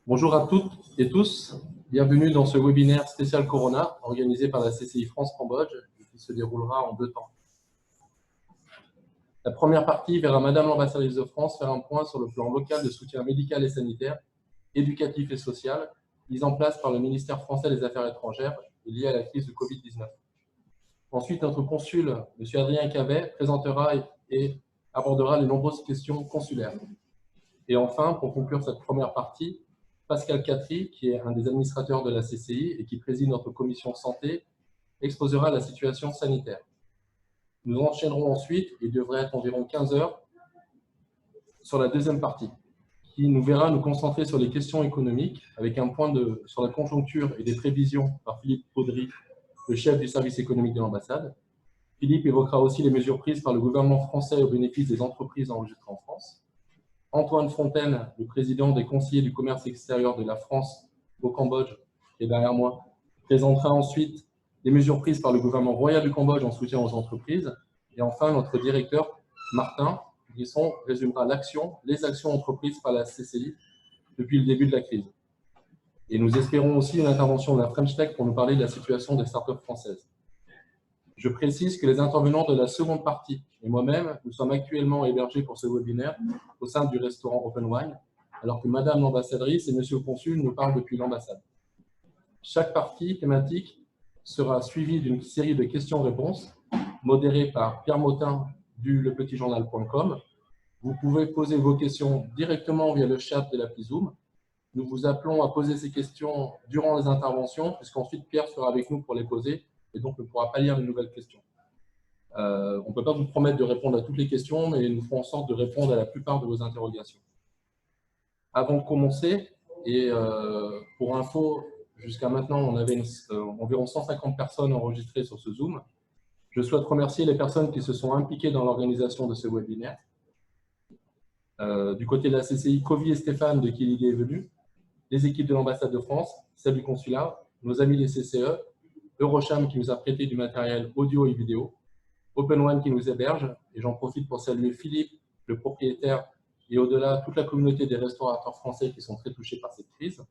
Bonjour à toutes et tous, bienvenue dans ce webinaire spécial Corona organisé par la CCI France Cambodge et qui se déroulera en 2 temps. La première partie verra Madame l'ambassadrice de France faire un point sur le plan local de soutien médical et sanitaire, éducatif et social, mis en place par le ministère français des Affaires étrangères et lié à la crise du Covid-19. Ensuite, notre consul, M. Adrien Cavet, présentera et abordera les nombreuses questions consulaires. Et enfin, pour conclure cette première partie, Pascal Catry, qui est un des administrateurs de la CCI et qui préside notre commission santé, exposera la situation sanitaire. Nous enchaînerons ensuite, il devrait être environ 15 heures, sur la deuxième partie, qui nous verra nous concentrer sur les questions économiques, avec un point sur la conjoncture et des prévisions par Philippe Baudry, le chef du service économique de l'ambassade. Philippe évoquera aussi les mesures prises par le gouvernement français au bénéfice des entreprises enregistrées en France. Antoine Fontaine, le président des conseillers du commerce extérieur de la France au Cambodge, qui est derrière moi, présentera ensuite les mesures prises par le gouvernement royal du Cambodge en soutien aux entreprises. Et enfin, notre directeur, Martin Guisson, résumera les actions entreprises par la CCI depuis le début de la crise. Et nous espérons aussi une intervention de la French Tech pour nous parler de la situation des startups françaises. Je précise que les intervenants de la seconde partie et moi-même, nous sommes actuellement hébergés pour ce webinaire au sein du restaurant Open Wine, alors que Madame l'ambassadrice et Monsieur le consul nous parlent depuis l'ambassade. Chaque partie thématique sera suivie d'une série de questions-réponses modérées par Pierre Motin du lepetitjournal.com. Vous pouvez poser vos questions directement via le chat de l'appli Zoom. Nous vous appelons à poser ces questions durant les interventions, puisqu'ensuite Pierre sera avec nous pour les poser et donc ne pourra pas lire les nouvelles questions. On ne peut pas vous promettre de répondre à toutes les questions, mais nous ferons en sorte de répondre à la plupart de vos interrogations. Avant de commencer, et pour info, jusqu'à maintenant, on avait environ 150 personnes enregistrées sur ce Zoom. Je souhaite remercier les personnes qui se sont impliquées dans l'organisation de ce webinaire. Du côté de la CCI, Kovi et Stéphane de qui l'idée est venue, les équipes de l'ambassade de France, celles du consulat, nos amis des CCE, Eurocham qui nous a prêté du matériel audio et vidéo, Open One qui nous héberge, et j'en profite pour saluer Philippe, le propriétaire, et au-delà, toute la communauté des restaurateurs français qui sont très touchés par cette crise,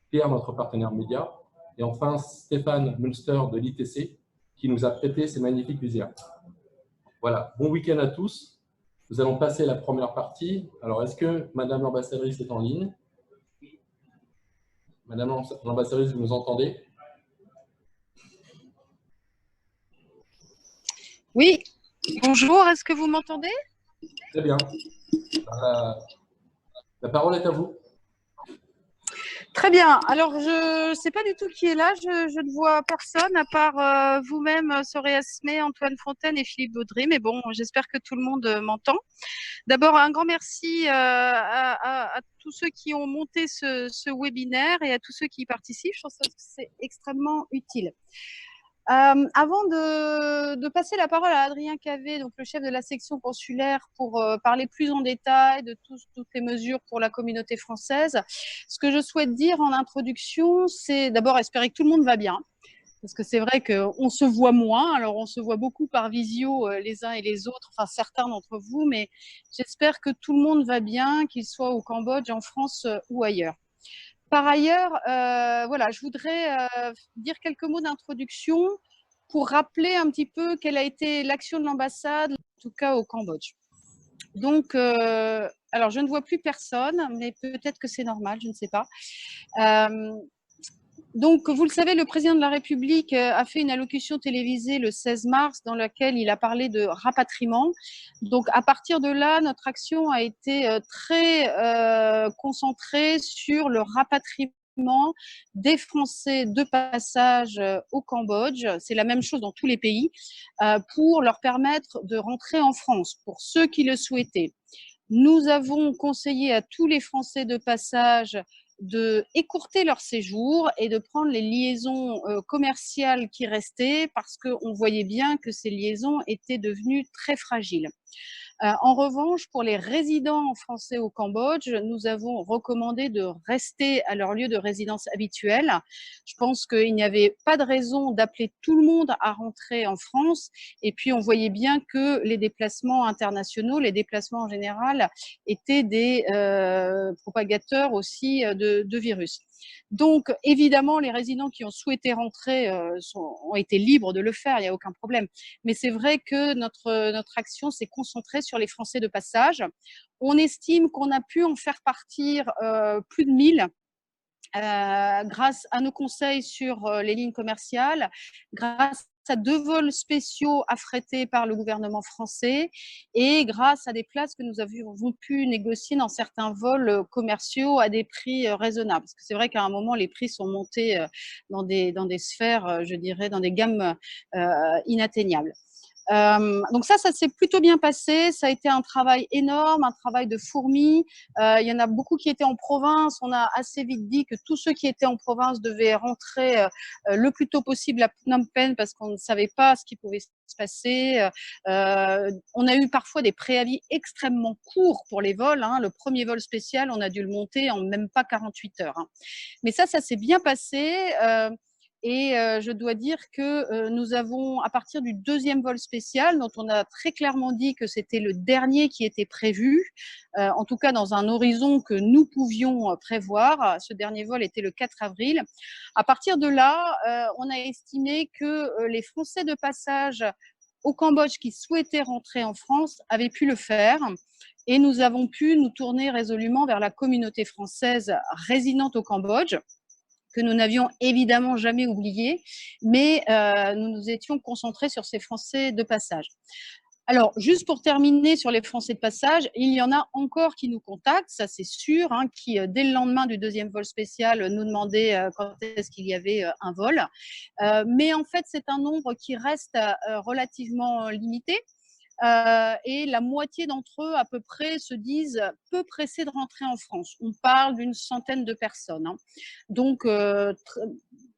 Pierre, notre partenaire média, et enfin Stéphane Münster de l'ITC, qui nous a prêté ces magnifiques visières. Voilà, bon week-end à tous. Nous allons passer à la première partie. Alors, est-ce que Madame l'ambassadrice est en ligne? Madame l'ambassadrice, vous nous entendez? Oui, bonjour, est-ce que vous m'entendez? Très bien. La parole est à vous. Très bien. Alors, je ne sais pas du tout qui est là. Je ne vois personne à part vous-même, Soraya Smé, Antoine Fontaine et Philippe Baudry. Mais bon, j'espère que tout le monde m'entend. D'abord, un grand merci à tous ceux qui ont monté ce webinaire et à tous ceux qui y participent. Je pense que c'est extrêmement utile. Avant de passer la parole à Adrien Cavet, donc le chef de la section consulaire, pour parler plus en détail de toutes les mesures pour la communauté française, ce que je souhaite dire en introduction, c'est d'abord espérer que tout le monde va bien. Parce que c'est vrai qu'on se voit moins, alors on se voit beaucoup par visio les uns et les autres, enfin certains d'entre vous, mais j'espère que tout le monde va bien, qu'il soit au Cambodge, en France ou ailleurs. Par ailleurs, voilà, je voudrais dire quelques mots d'introduction pour rappeler un petit peu quelle a été l'action de l'ambassade, en tout cas au Cambodge. Donc, alors je ne vois plus personne, mais peut-être que c'est normal, je ne sais pas. Donc, vous le savez, le président de la République a fait une allocution télévisée le 16 mars dans laquelle il a parlé de rapatriement. Donc, à partir de là, notre action a été très concentrée sur le rapatriement des Français de passage au Cambodge. C'est la même chose dans tous les pays, pour leur permettre de rentrer en France, pour ceux qui le souhaitaient. Nous avons conseillé à tous les Français de passage de écourter leur séjour et de prendre les liaisons commerciales qui restaient parce qu'on voyait bien que ces liaisons étaient devenues très fragiles. En revanche, pour les résidents français au Cambodge, nous avons recommandé de rester à leur lieu de résidence habituel. Je pense qu'il n'y avait pas de raison d'appeler tout le monde à rentrer en France. Et puis, on voyait bien que les déplacements internationaux, les déplacements en général, étaient des propagateurs aussi de virus. Donc, évidemment, les résidents qui ont souhaité rentrer ont été libres de le faire, il n'y a aucun problème. Mais c'est vrai que notre action s'est concentrée sur les Français de passage. On estime qu'on a pu en faire partir plus de 1000 grâce à nos conseils sur les lignes commerciales, grâce à 2 vols spéciaux affrétés par le gouvernement français et grâce à des places que nous avons pu négocier dans certains vols commerciaux à des prix raisonnables. Parce que c'est vrai qu'à un moment, les prix sont montés dans des sphères, je dirais, dans des gammes inatteignables. Donc ça s'est plutôt bien passé. Ça a été un travail énorme, un travail de fourmi. Il y en a beaucoup qui étaient en province. On a assez vite dit que tous ceux qui étaient en province devaient rentrer le plus tôt possible à Phnom Penh parce qu'on ne savait pas ce qui pouvait se passer. On a eu parfois des préavis extrêmement courts pour les vols. Le premier vol spécial, on a dû le monter en même pas 48 heures. Mais ça s'est bien passé. Et je dois dire que nous avons, à partir du 2e vol spécial, dont on a très clairement dit que c'était le dernier qui était prévu, en tout cas dans un horizon que nous pouvions prévoir, ce dernier vol était le 4 avril. À partir de là, on a estimé que les Français de passage au Cambodge qui souhaitaient rentrer en France avaient pu le faire. Et nous avons pu nous tourner résolument vers la communauté française résidente au Cambodge, que nous n'avions évidemment jamais oublié, mais nous nous étions concentrés sur ces Français de passage. Alors, juste pour terminer sur les Français de passage, il y en a encore qui nous contactent, ça c'est sûr, qui dès le lendemain du 2e vol spécial nous demandaient quand est-ce qu'il y avait un vol. Mais en fait, c'est un nombre qui reste relativement limité. Et la moitié d'entre eux, à peu près, se disent peu pressés de rentrer en France. On parle d'une centaine de personnes. Donc,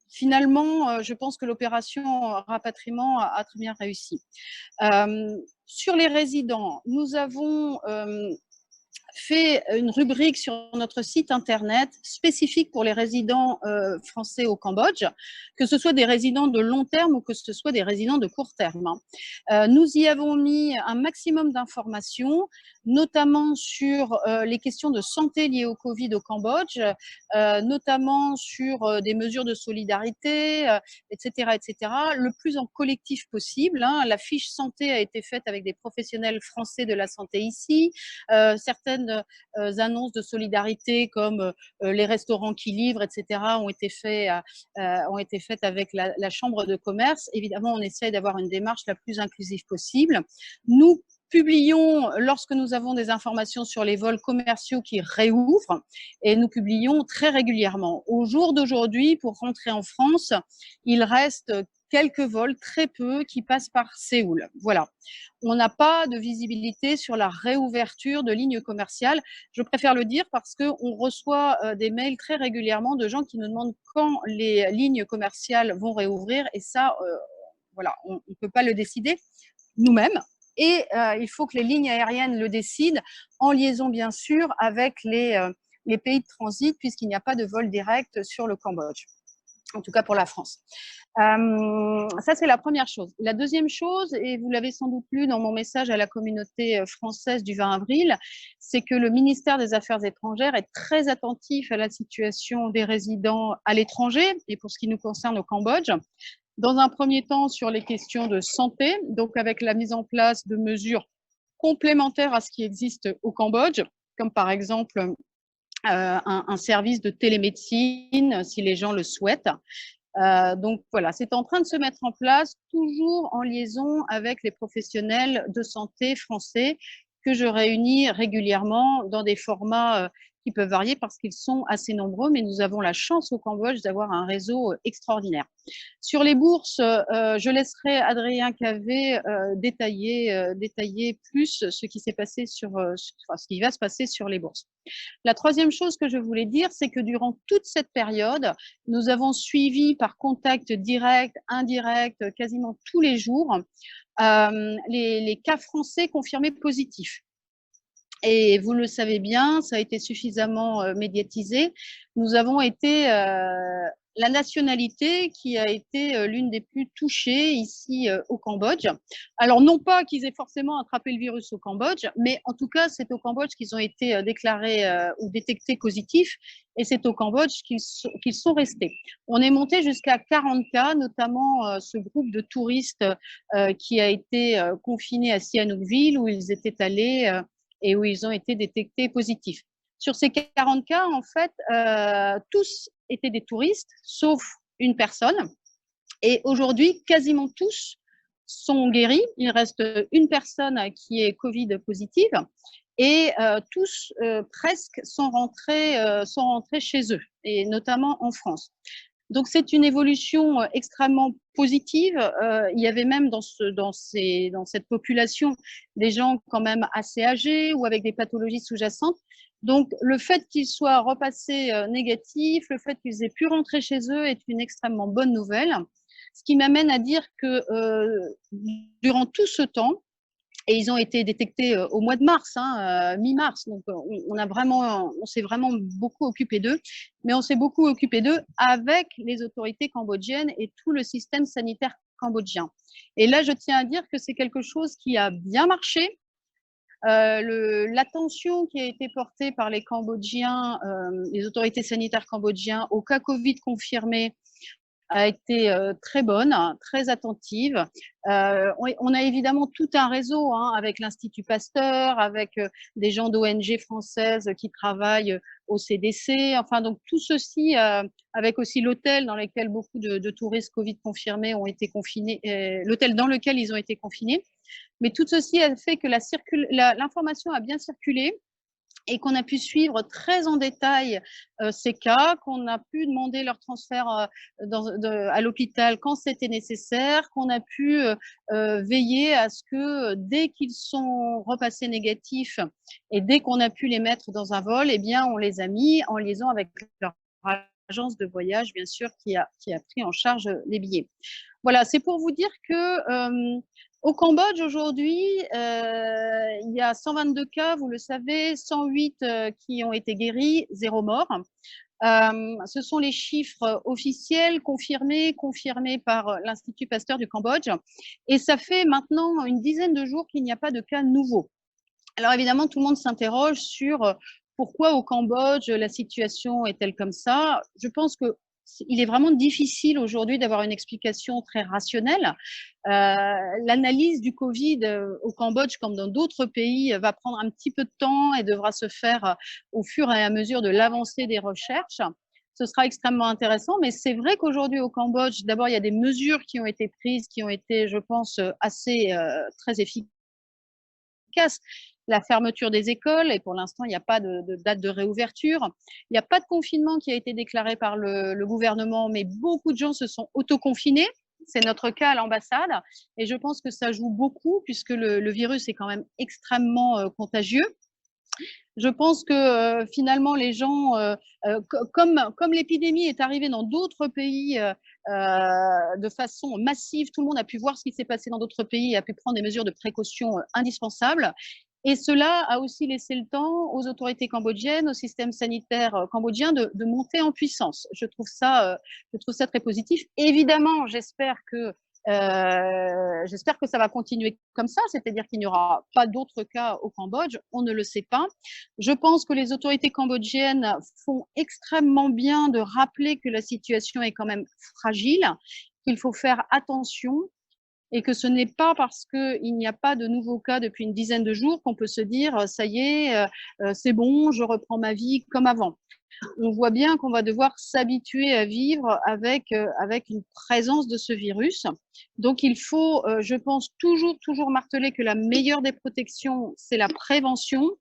finalement, je pense que l'opération rapatriement a très bien réussi. Sur les résidents, nous avons fait une rubrique sur notre site internet spécifique pour les résidents français au Cambodge, que ce soit des résidents de long terme ou que ce soit des résidents de court terme. Nous y avons mis un maximum d'informations, notamment sur les questions de santé liées au Covid au Cambodge, notamment sur des mesures de solidarité, etc., etc., le plus en collectif possible. La fiche santé a été faite avec des professionnels français de la santé ici, certaines annonces de solidarité comme les restaurants qui livrent, etc., ont été faites avec la Chambre de commerce. Évidemment, on essaie d'avoir une démarche la plus inclusive possible. Nous publions, lorsque nous avons des informations sur les vols commerciaux qui réouvrent, et nous publions très régulièrement. Au jour d'aujourd'hui, pour rentrer en France, il reste quelques vols, très peu, qui passent par Séoul. Voilà. On n'a pas de visibilité sur la réouverture de lignes commerciales. Je préfère le dire parce qu'on reçoit des mails très régulièrement de gens qui nous demandent quand les lignes commerciales vont réouvrir. Et ça, voilà, on ne peut pas le décider nous-mêmes. Et il faut que les lignes aériennes le décident, en liaison bien sûr avec les pays de transit, puisqu'il n'y a pas de vol direct sur le Cambodge, en tout cas pour la France. Ça, c'est la première chose. La deuxième chose, et vous l'avez sans doute lu dans mon message à la communauté française du 20 avril, c'est que le ministère des Affaires étrangères est très attentif à la situation des résidents à l'étranger, et pour ce qui nous concerne au Cambodge. Dans un premier temps, sur les questions de santé, donc avec la mise en place de mesures complémentaires à ce qui existe au Cambodge, comme par exemple un service de télémédecine, si les gens le souhaitent. Donc voilà, c'est en train de se mettre en place, toujours en liaison avec les professionnels de santé français que je réunis régulièrement dans des formats qui peuvent varier parce qu'ils sont assez nombreux, mais nous avons la chance au Cambodge d'avoir un réseau extraordinaire. Sur les bourses, je laisserai Adrien Cavé détailler plus ce qui s'est passé ce qui va se passer sur les bourses. La troisième chose que je voulais dire, c'est que durant toute cette période, nous avons suivi par contact direct, indirect, quasiment tous les jours, les cas français confirmés positifs. Et vous le savez bien, ça a été suffisamment médiatisé. Nous avons été la nationalité qui a été l'une des plus touchées ici au Cambodge. Alors, non pas qu'ils aient forcément attrapé le virus au Cambodge, mais en tout cas, c'est au Cambodge qu'ils ont été déclarés ou détectés positifs, et c'est au Cambodge qu'ils sont restés. On est monté jusqu'à 40 cas, notamment ce groupe de touristes qui a été confiné à Sihanoukville, où ils étaient allés et où ils ont été détectés positifs. Sur ces 40 cas, en fait, tous étaient des touristes, sauf une personne. Et aujourd'hui, quasiment tous sont guéris. Il reste une personne qui est Covid positive et tous presque sont rentrés chez eux, et notamment en France. Donc, c'est une évolution extrêmement positive. Il y avait même dans cette population des gens quand même assez âgés ou avec des pathologies sous-jacentes. Donc, le fait qu'ils soient repassés négatifs, le fait qu'ils aient pu rentrer chez eux est une extrêmement bonne nouvelle. Ce qui m'amène à dire que durant tout ce temps, et ils ont été détectés au mois de mars, mi-mars. Donc, on s'est vraiment beaucoup occupé d'eux, mais on s'est beaucoup occupé d'eux avec les autorités cambodgiennes et tout le système sanitaire cambodgien. Et là, je tiens à dire que c'est quelque chose qui a bien marché. L'attention qui a été portée par les Cambodgiens, les autorités sanitaires cambodgiens aux cas Covid confirmés, a été très bonne, très attentive. On a évidemment tout un réseau avec l'Institut Pasteur, avec des gens d'ONG françaises qui travaillent au CDC. Enfin, donc tout ceci, avec aussi l'hôtel dans lequel beaucoup de touristes Covid confirmés ont été confinés, l'hôtel dans lequel ils ont été confinés. Mais tout ceci a fait que l'information a bien circulé, et qu'on a pu suivre très en détail ces cas, qu'on a pu demander leur transfert à l'hôpital quand c'était nécessaire, qu'on a pu veiller à ce que dès qu'ils sont repassés négatifs et dès qu'on a pu les mettre dans un vol, eh bien, on les a mis en liaison avec leur agence de voyage, bien sûr, qui a pris en charge les billets. Voilà, c'est pour vous dire que au Cambodge, aujourd'hui, il y a 122 cas, vous le savez, 108 qui ont été guéris, 0 mort. Ce sont les chiffres officiels, confirmés par l'Institut Pasteur du Cambodge. Et ça fait maintenant une dizaine de jours qu'il n'y a pas de cas nouveaux. Alors évidemment, tout le monde s'interroge sur pourquoi au Cambodge la situation est-elle comme ça. Je pense que il est vraiment difficile aujourd'hui d'avoir une explication très rationnelle. L'analyse du Covid au Cambodge, comme dans d'autres pays, va prendre un petit peu de temps et devra se faire au fur et à mesure de l'avancée des recherches. Ce sera extrêmement intéressant, mais c'est vrai qu'aujourd'hui au Cambodge, d'abord, il y a des mesures qui ont été prises, qui ont été, je pense, très efficaces. La fermeture des écoles, et pour l'instant, il n'y a pas de date de réouverture. Il n'y a pas de confinement qui a été déclaré par le gouvernement, mais beaucoup de gens se sont autoconfinés. C'est notre cas à l'ambassade. Et je pense que ça joue beaucoup, puisque le virus est quand même extrêmement contagieux. Je pense que finalement, les gens, comme l'épidémie est arrivée dans d'autres pays de façon massive, tout le monde a pu voir ce qui s'est passé dans d'autres pays et a pu prendre des mesures de précaution indispensables. Et cela a aussi laissé le temps aux autorités cambodgiennes, au système sanitaire cambodgien de monter en puissance. Je trouve ça très positif. Évidemment, j'espère que ça va continuer comme ça, c'est-à-dire qu'il n'y aura pas d'autres cas au Cambodge, on ne le sait pas. Je pense que les autorités cambodgiennes font extrêmement bien de rappeler que la situation est quand même fragile, qu'il faut faire attention, et que ce n'est pas parce qu'il n'y a pas de nouveaux cas depuis une dizaine de jours qu'on peut se dire « ça y est, c'est bon, je reprends ma vie comme avant ». On voit bien qu'on va devoir s'habituer à vivre avec une présence de ce virus. Donc, il faut, je pense, toujours marteler que la meilleure des protections, c'est la prévention.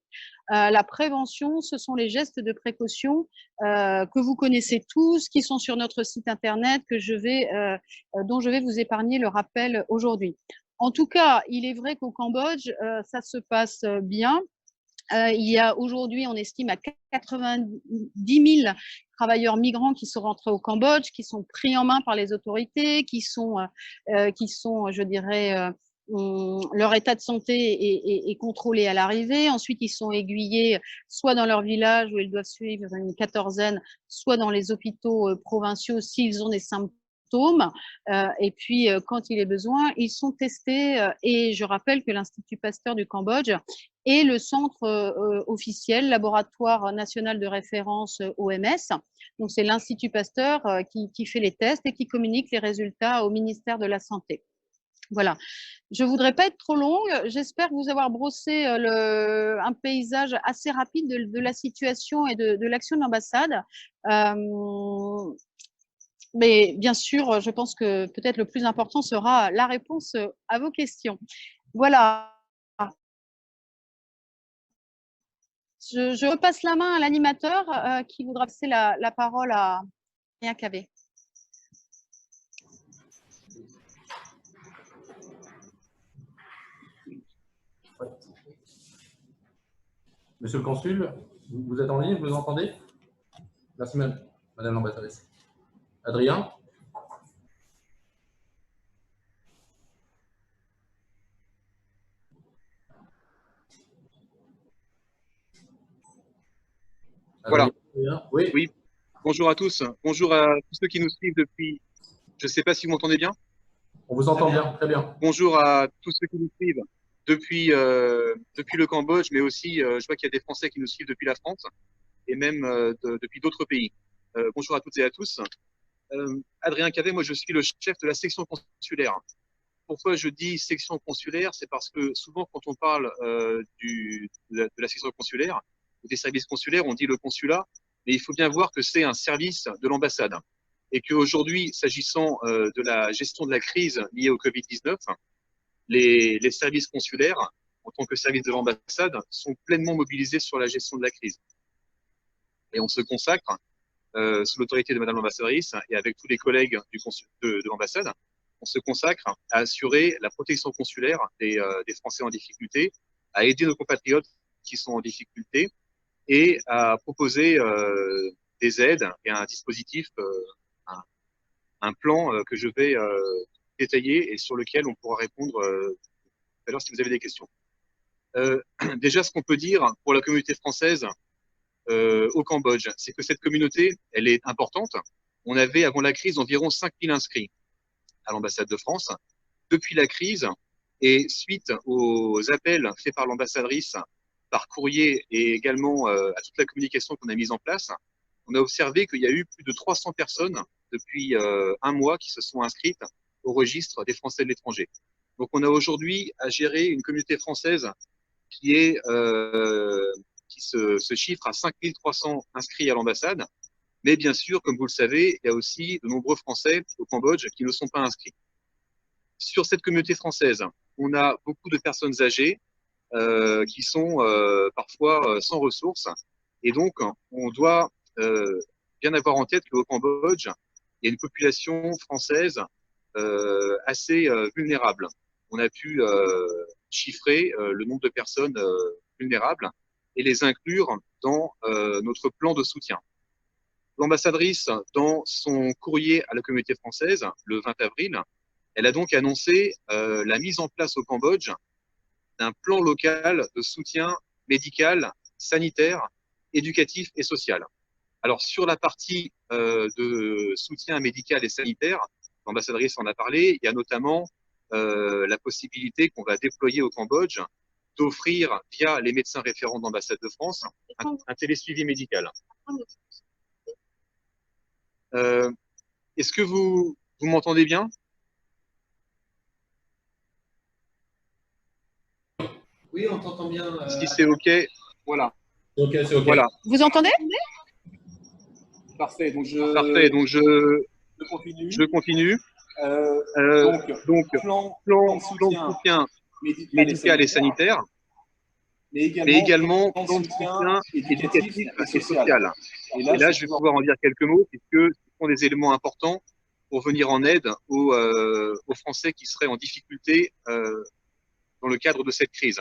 La prévention, ce sont les gestes de précaution que vous connaissez tous, qui sont sur notre site internet, dont je vais vous épargner le rappel aujourd'hui. En tout cas, il est vrai qu'au Cambodge, ça se passe bien. Il y a aujourd'hui, on estime à 90 000 travailleurs migrants qui sont rentrés au Cambodge, qui sont pris en main par les autorités, qui sont je dirais, leur état de santé est contrôlé à l'arrivée. Ensuite, ils sont aiguillés soit dans leur village où ils doivent suivre une quatorzaine, soit dans les hôpitaux provinciaux s'ils ont des symptômes. Et puis, quand il est besoin, ils sont testés. Et je rappelle que l'Institut Pasteur du Cambodge est le centre officiel, laboratoire national de référence OMS. Donc, c'est l'Institut Pasteur qui fait les tests et qui communique les résultats au ministère de la Santé. Voilà. Je ne voudrais pas être trop longue. J'espère vous avoir brossé un paysage assez rapide de la situation et de l'action de l'ambassade. Mais bien sûr, je pense que peut-être le plus important sera la réponse à vos questions. Voilà. Je repasse la main à l'animateur qui voudra passer la parole à Adrien Cavé. Monsieur le consul, vous êtes en ligne, vous nous entendez? Merci, madame l'ambassadrice. Adrien? Voilà. Oui. Oui. Bonjour à tous. Bonjour à tous ceux qui nous suivent depuis. Je ne sais pas si vous m'entendez bien. On vous entend bien, très bien. Bonjour à tous ceux qui nous suivent depuis le Cambodge, mais aussi je vois qu'il y a des Français qui nous suivent depuis la France et même depuis d'autres pays. Bonjour à toutes et à tous. Adrien Cavé, moi je suis le chef de la section consulaire. Pourquoi je dis section consulaire? C'est parce que souvent quand on parle de la section consulaire ou des services consulaires, on dit le consulat, mais il faut bien voir que c'est un service de l'ambassade et qu'aujourd'hui, s'agissant de la gestion de la crise liée au Covid-19, les services consulaires, en tant que service de l'ambassade, sont pleinement mobilisés sur la gestion de la crise. Et on se consacre, sous l'autorité de Madame l'ambassadrice et avec tous les collègues de l'ambassade, on se consacre à assurer la protection consulaire des Français en difficulté, à aider nos compatriotes qui sont en difficulté et à proposer des aides et un dispositif, un plan que je vais détailler et sur lequel on pourra répondre tout à l'heure si vous avez des questions. Déjà, ce qu'on peut dire pour la communauté française au Cambodge, c'est que cette communauté, elle est importante. On avait, avant la crise, environ 5000 inscrits à l'ambassade de France. Depuis la crise, et suite aux appels faits par l'ambassadrice, par courrier et également à toute la communication qu'on a mise en place, on a observé qu'il y a eu plus de 300 personnes depuis un mois qui se sont inscrites au registre des Français de l'étranger. Donc on a aujourd'hui à gérer une communauté française qui se chiffre à 5300 inscrits à l'ambassade. Mais bien sûr, comme vous le savez, il y a aussi de nombreux Français au Cambodge qui ne sont pas inscrits. Sur cette communauté française, on a beaucoup de personnes âgées qui sont parfois sans ressources. Et donc, on doit bien avoir en tête qu'au Cambodge, il y a une population française assez vulnérable. On a pu chiffrer le nombre de personnes vulnérables et les inclure dans notre plan de soutien. L'ambassadrice, dans son courrier à la communauté française, le 20 avril, elle a donc annoncé la mise en place au Cambodge d'un plan local de soutien médical, sanitaire, éducatif et social. Alors, sur la partie de soutien médical et sanitaire, l'ambassadrice en a parlé, il y a notamment la possibilité qu'on va déployer au Cambodge d'offrir, via les médecins référents de l'ambassade de France, un télésuivi médical. Est-ce que vous m'entendez bien? Oui, on t'entend bien. Si c'est OK, voilà. OK, c'est OK. Voilà. Vous entendez? Parfait. Donc, je continue. Donc, plan de soutien médical et sanitaire. mais également plan de soutien éducatif et social. Et là, je vais pouvoir en dire quelques mots, puisque ce sont des éléments importants pour venir en aide aux Français qui seraient en difficulté dans le cadre de cette crise.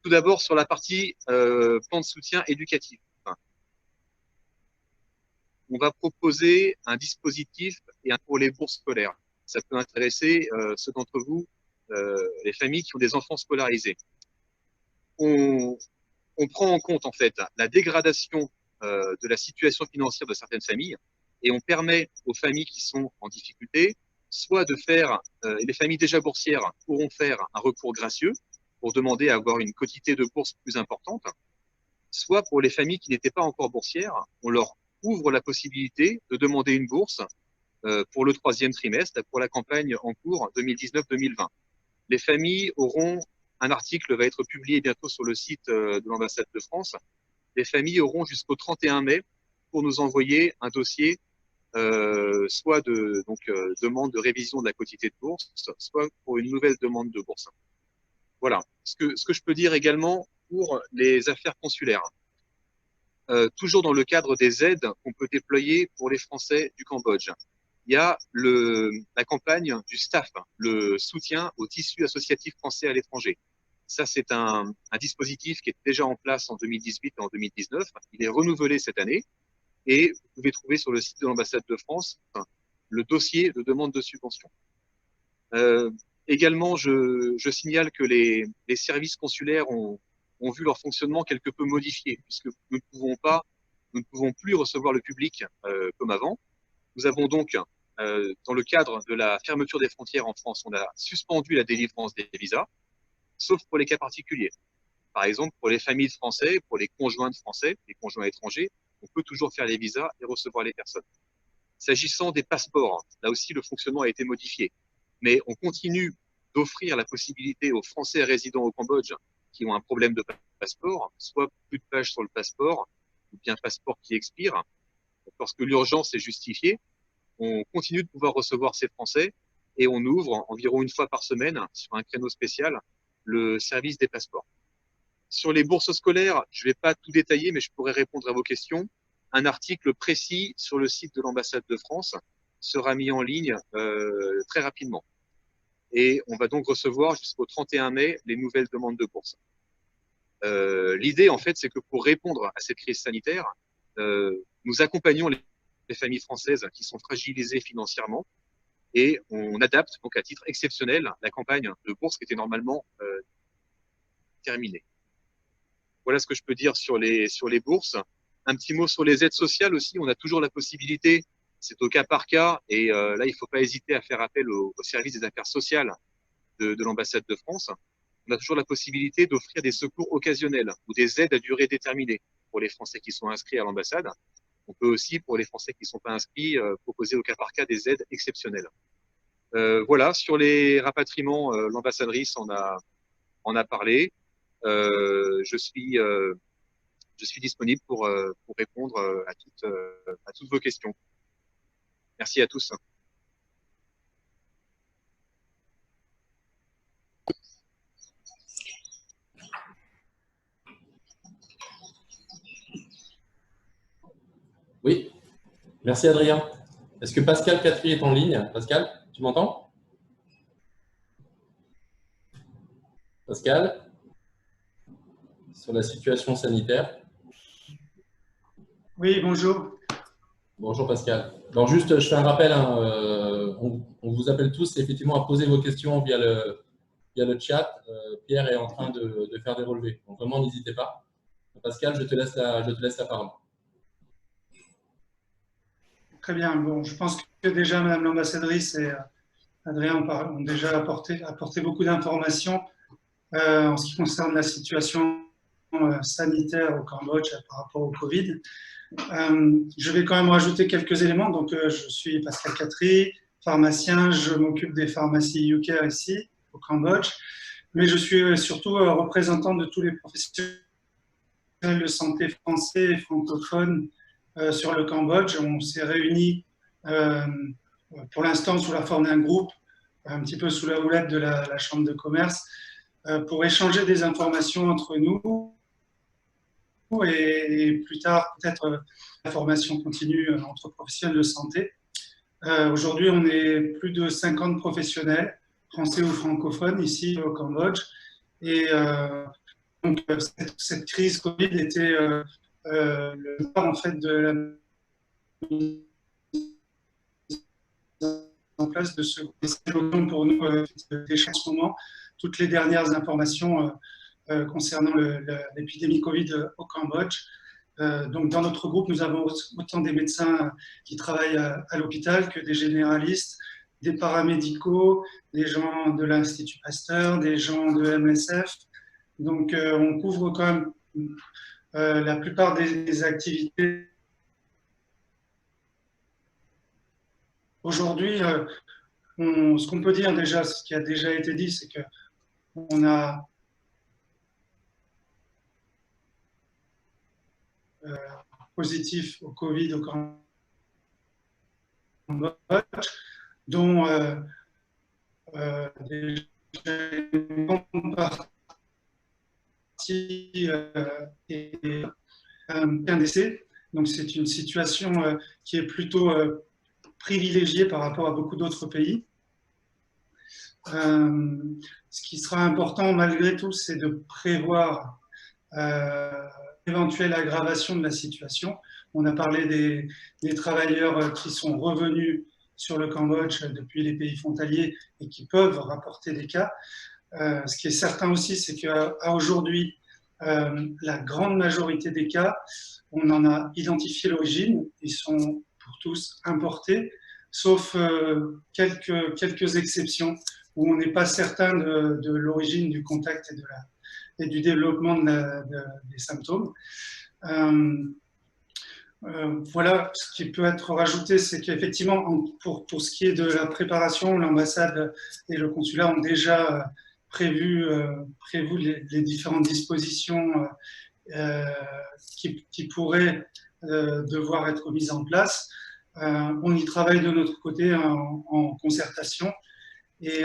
Tout d'abord, sur la partie plan de soutien éducatif. On va proposer un dispositif pour les bourses scolaires. Ça peut intéresser ceux d'entre vous, les familles qui ont des enfants scolarisés. On prend en compte en fait la dégradation de la situation financière de certaines familles et on permet aux familles qui sont en difficulté soit de faire, les familles déjà boursières pourront faire un recours gracieux pour demander à avoir une quotité de bourse plus importante, soit pour les familles qui n'étaient pas encore boursières, on leur ouvre la possibilité de demander une bourse pour le 3e trimestre, pour la campagne en cours 2019-2020. Les familles auront, un article va être publié bientôt sur le site de l'ambassade de France, les familles auront jusqu'au 31 mai pour nous envoyer un dossier soit de demande de révision de la quotité de bourse, soit pour une nouvelle demande de bourse. Voilà. Ce que je peux dire également pour les affaires consulaires. Toujours dans le cadre des aides qu'on peut déployer pour les Français du Cambodge. Il y a la campagne du STAFF, le soutien au tissu associatif français à l'étranger. Ça, c'est un dispositif qui est déjà en place en 2018 et en 2019. Il est renouvelé cette année et vous pouvez trouver sur le site de l'ambassade de France le dossier de demande de subvention. Également, je signale que les services consulaires ont vu leur fonctionnement quelque peu modifié, puisque nous ne pouvons plus recevoir le public comme avant. Nous avons donc, dans le cadre de la fermeture des frontières en France, on a suspendu la délivrance des visas, sauf pour les cas particuliers. Par exemple, pour les familles de Français, pour les conjoints de Français, les conjoints étrangers, on peut toujours faire les visas et recevoir les personnes. S'agissant des passeports, là aussi, le fonctionnement a été modifié. Mais on continue d'offrir la possibilité aux Français résidant au Cambodge qui ont un problème de passeport, soit plus de pages sur le passeport, ou bien passeport qui expire. Lorsque l'urgence est justifiée, on continue de pouvoir recevoir ces Français et on ouvre environ une fois par semaine, sur un créneau spécial, le service des passeports. Sur les bourses scolaires, je ne vais pas tout détailler, mais je pourrais répondre à vos questions. Un article précis sur le site de l'ambassade de France sera mis en ligne très rapidement. Et on va donc recevoir jusqu'au 31 mai les nouvelles demandes de bourse. L'idée, en fait, c'est que pour répondre à cette crise sanitaire, nous accompagnons les familles françaises qui sont fragilisées financièrement et on adapte donc à titre exceptionnel la campagne de bourse qui était normalement terminée. Voilà ce que je peux dire sur les bourses. Un petit mot sur les aides sociales aussi. On a toujours la possibilité, c'est au cas par cas, et là, il ne faut pas hésiter à faire appel au service des affaires sociales de l'ambassade de France. On a toujours la possibilité d'offrir des secours occasionnels ou des aides à durée déterminée pour les Français qui sont inscrits à l'ambassade. On peut aussi, pour les Français qui ne sont pas inscrits, proposer au cas par cas des aides exceptionnelles. Voilà, sur les rapatriements, l'ambassadrice en a parlé. Je suis disponible pour répondre à toutes vos questions. Merci à tous. Oui, merci Adrien. Est-ce que Pascal Catry est en ligne? Pascal, tu m'entends? Pascal, sur la situation sanitaire. Oui, bonjour. Bonjour Pascal. Donc juste, je fais un rappel, hein, on vous appelle tous effectivement à poser vos questions via le chat. Pierre est en train de faire des relevés. Donc vraiment, n'hésitez pas. Pascal, je te laisse la parole. Très bien. Bon, je pense que déjà Madame l'ambassadrice et Adrien ont déjà apporté beaucoup d'informations en ce qui concerne la situation sanitaire au Cambodge par rapport au Covid. Je vais quand même rajouter quelques éléments. Donc, je suis Pascal Catry, pharmacien. Je m'occupe des pharmacies YouCare ici, au Cambodge. Mais je suis surtout représentant de tous les professionnels de santé français et francophones sur le Cambodge. On s'est réunis pour l'instant sous la forme d'un groupe, un petit peu sous la houlette de la Chambre de commerce, pour échanger des informations entre nous et plus tard peut-être la formation continue entre professionnels de santé. Aujourd'hui, on est plus de 50 professionnels, français ou francophones, ici au Cambodge. Et donc, cette crise Covid était le départ en fait de la en place de ce groupe pour nous d'échanger en ce moment toutes les dernières informations concernant l'épidémie Covid au Cambodge. Donc, dans notre groupe, nous avons autant des médecins qui travaillent à l'hôpital que des généralistes, des paramédicaux, des gens de l'Institut Pasteur, des gens de MSF. Donc, on couvre quand même la plupart des activités. Aujourd'hui, ce qu'on peut dire déjà, ce qui a déjà été dit, c'est qu'on a positif au Covid au Cambodge, dont une grande partie est un décès. Donc c'est une situation qui est plutôt privilégiée par rapport à beaucoup d'autres pays. Ce qui sera important malgré tout, c'est de prévoir éventuelle aggravation de la situation. On a parlé des travailleurs qui sont revenus sur le Cambodge depuis les pays frontaliers et qui peuvent rapporter des cas. Ce qui est certain aussi, c'est qu'à aujourd'hui, la grande majorité des cas, on en a identifié l'origine. Ils sont pour tous importés, sauf quelques exceptions où on n'est pas certain de l'origine du contact et du développement des symptômes. Voilà, ce qui peut être rajouté, c'est qu'effectivement, pour ce qui est de la préparation, l'ambassade et le consulat ont déjà prévu les différentes dispositions qui pourraient devoir être mises en place. On y travaille de notre côté en concertation. Et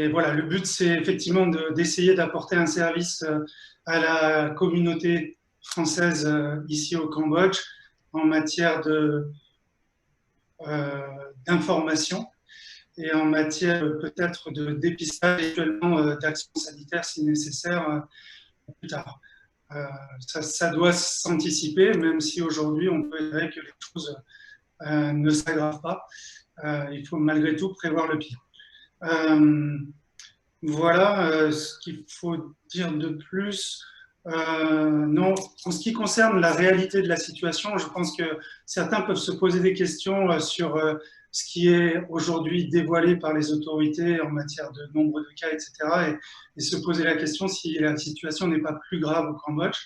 voilà, le but, c'est effectivement d'essayer d'apporter un service à la communauté française ici au Cambodge en matière d'information et en matière peut-être de dépistage, éventuellement d'action sanitaire si nécessaire plus tard. Ça doit s'anticiper, même si aujourd'hui on peut dire que les choses ne s'aggravent pas. Il faut malgré tout prévoir le pire. Voilà ce qu'il faut dire de plus. Non, en ce qui concerne la réalité de la situation, je pense que certains peuvent se poser des questions sur ce qui est aujourd'hui dévoilé par les autorités en matière de nombre de cas, etc. Et se poser la question si la situation n'est pas plus grave au Cambodge.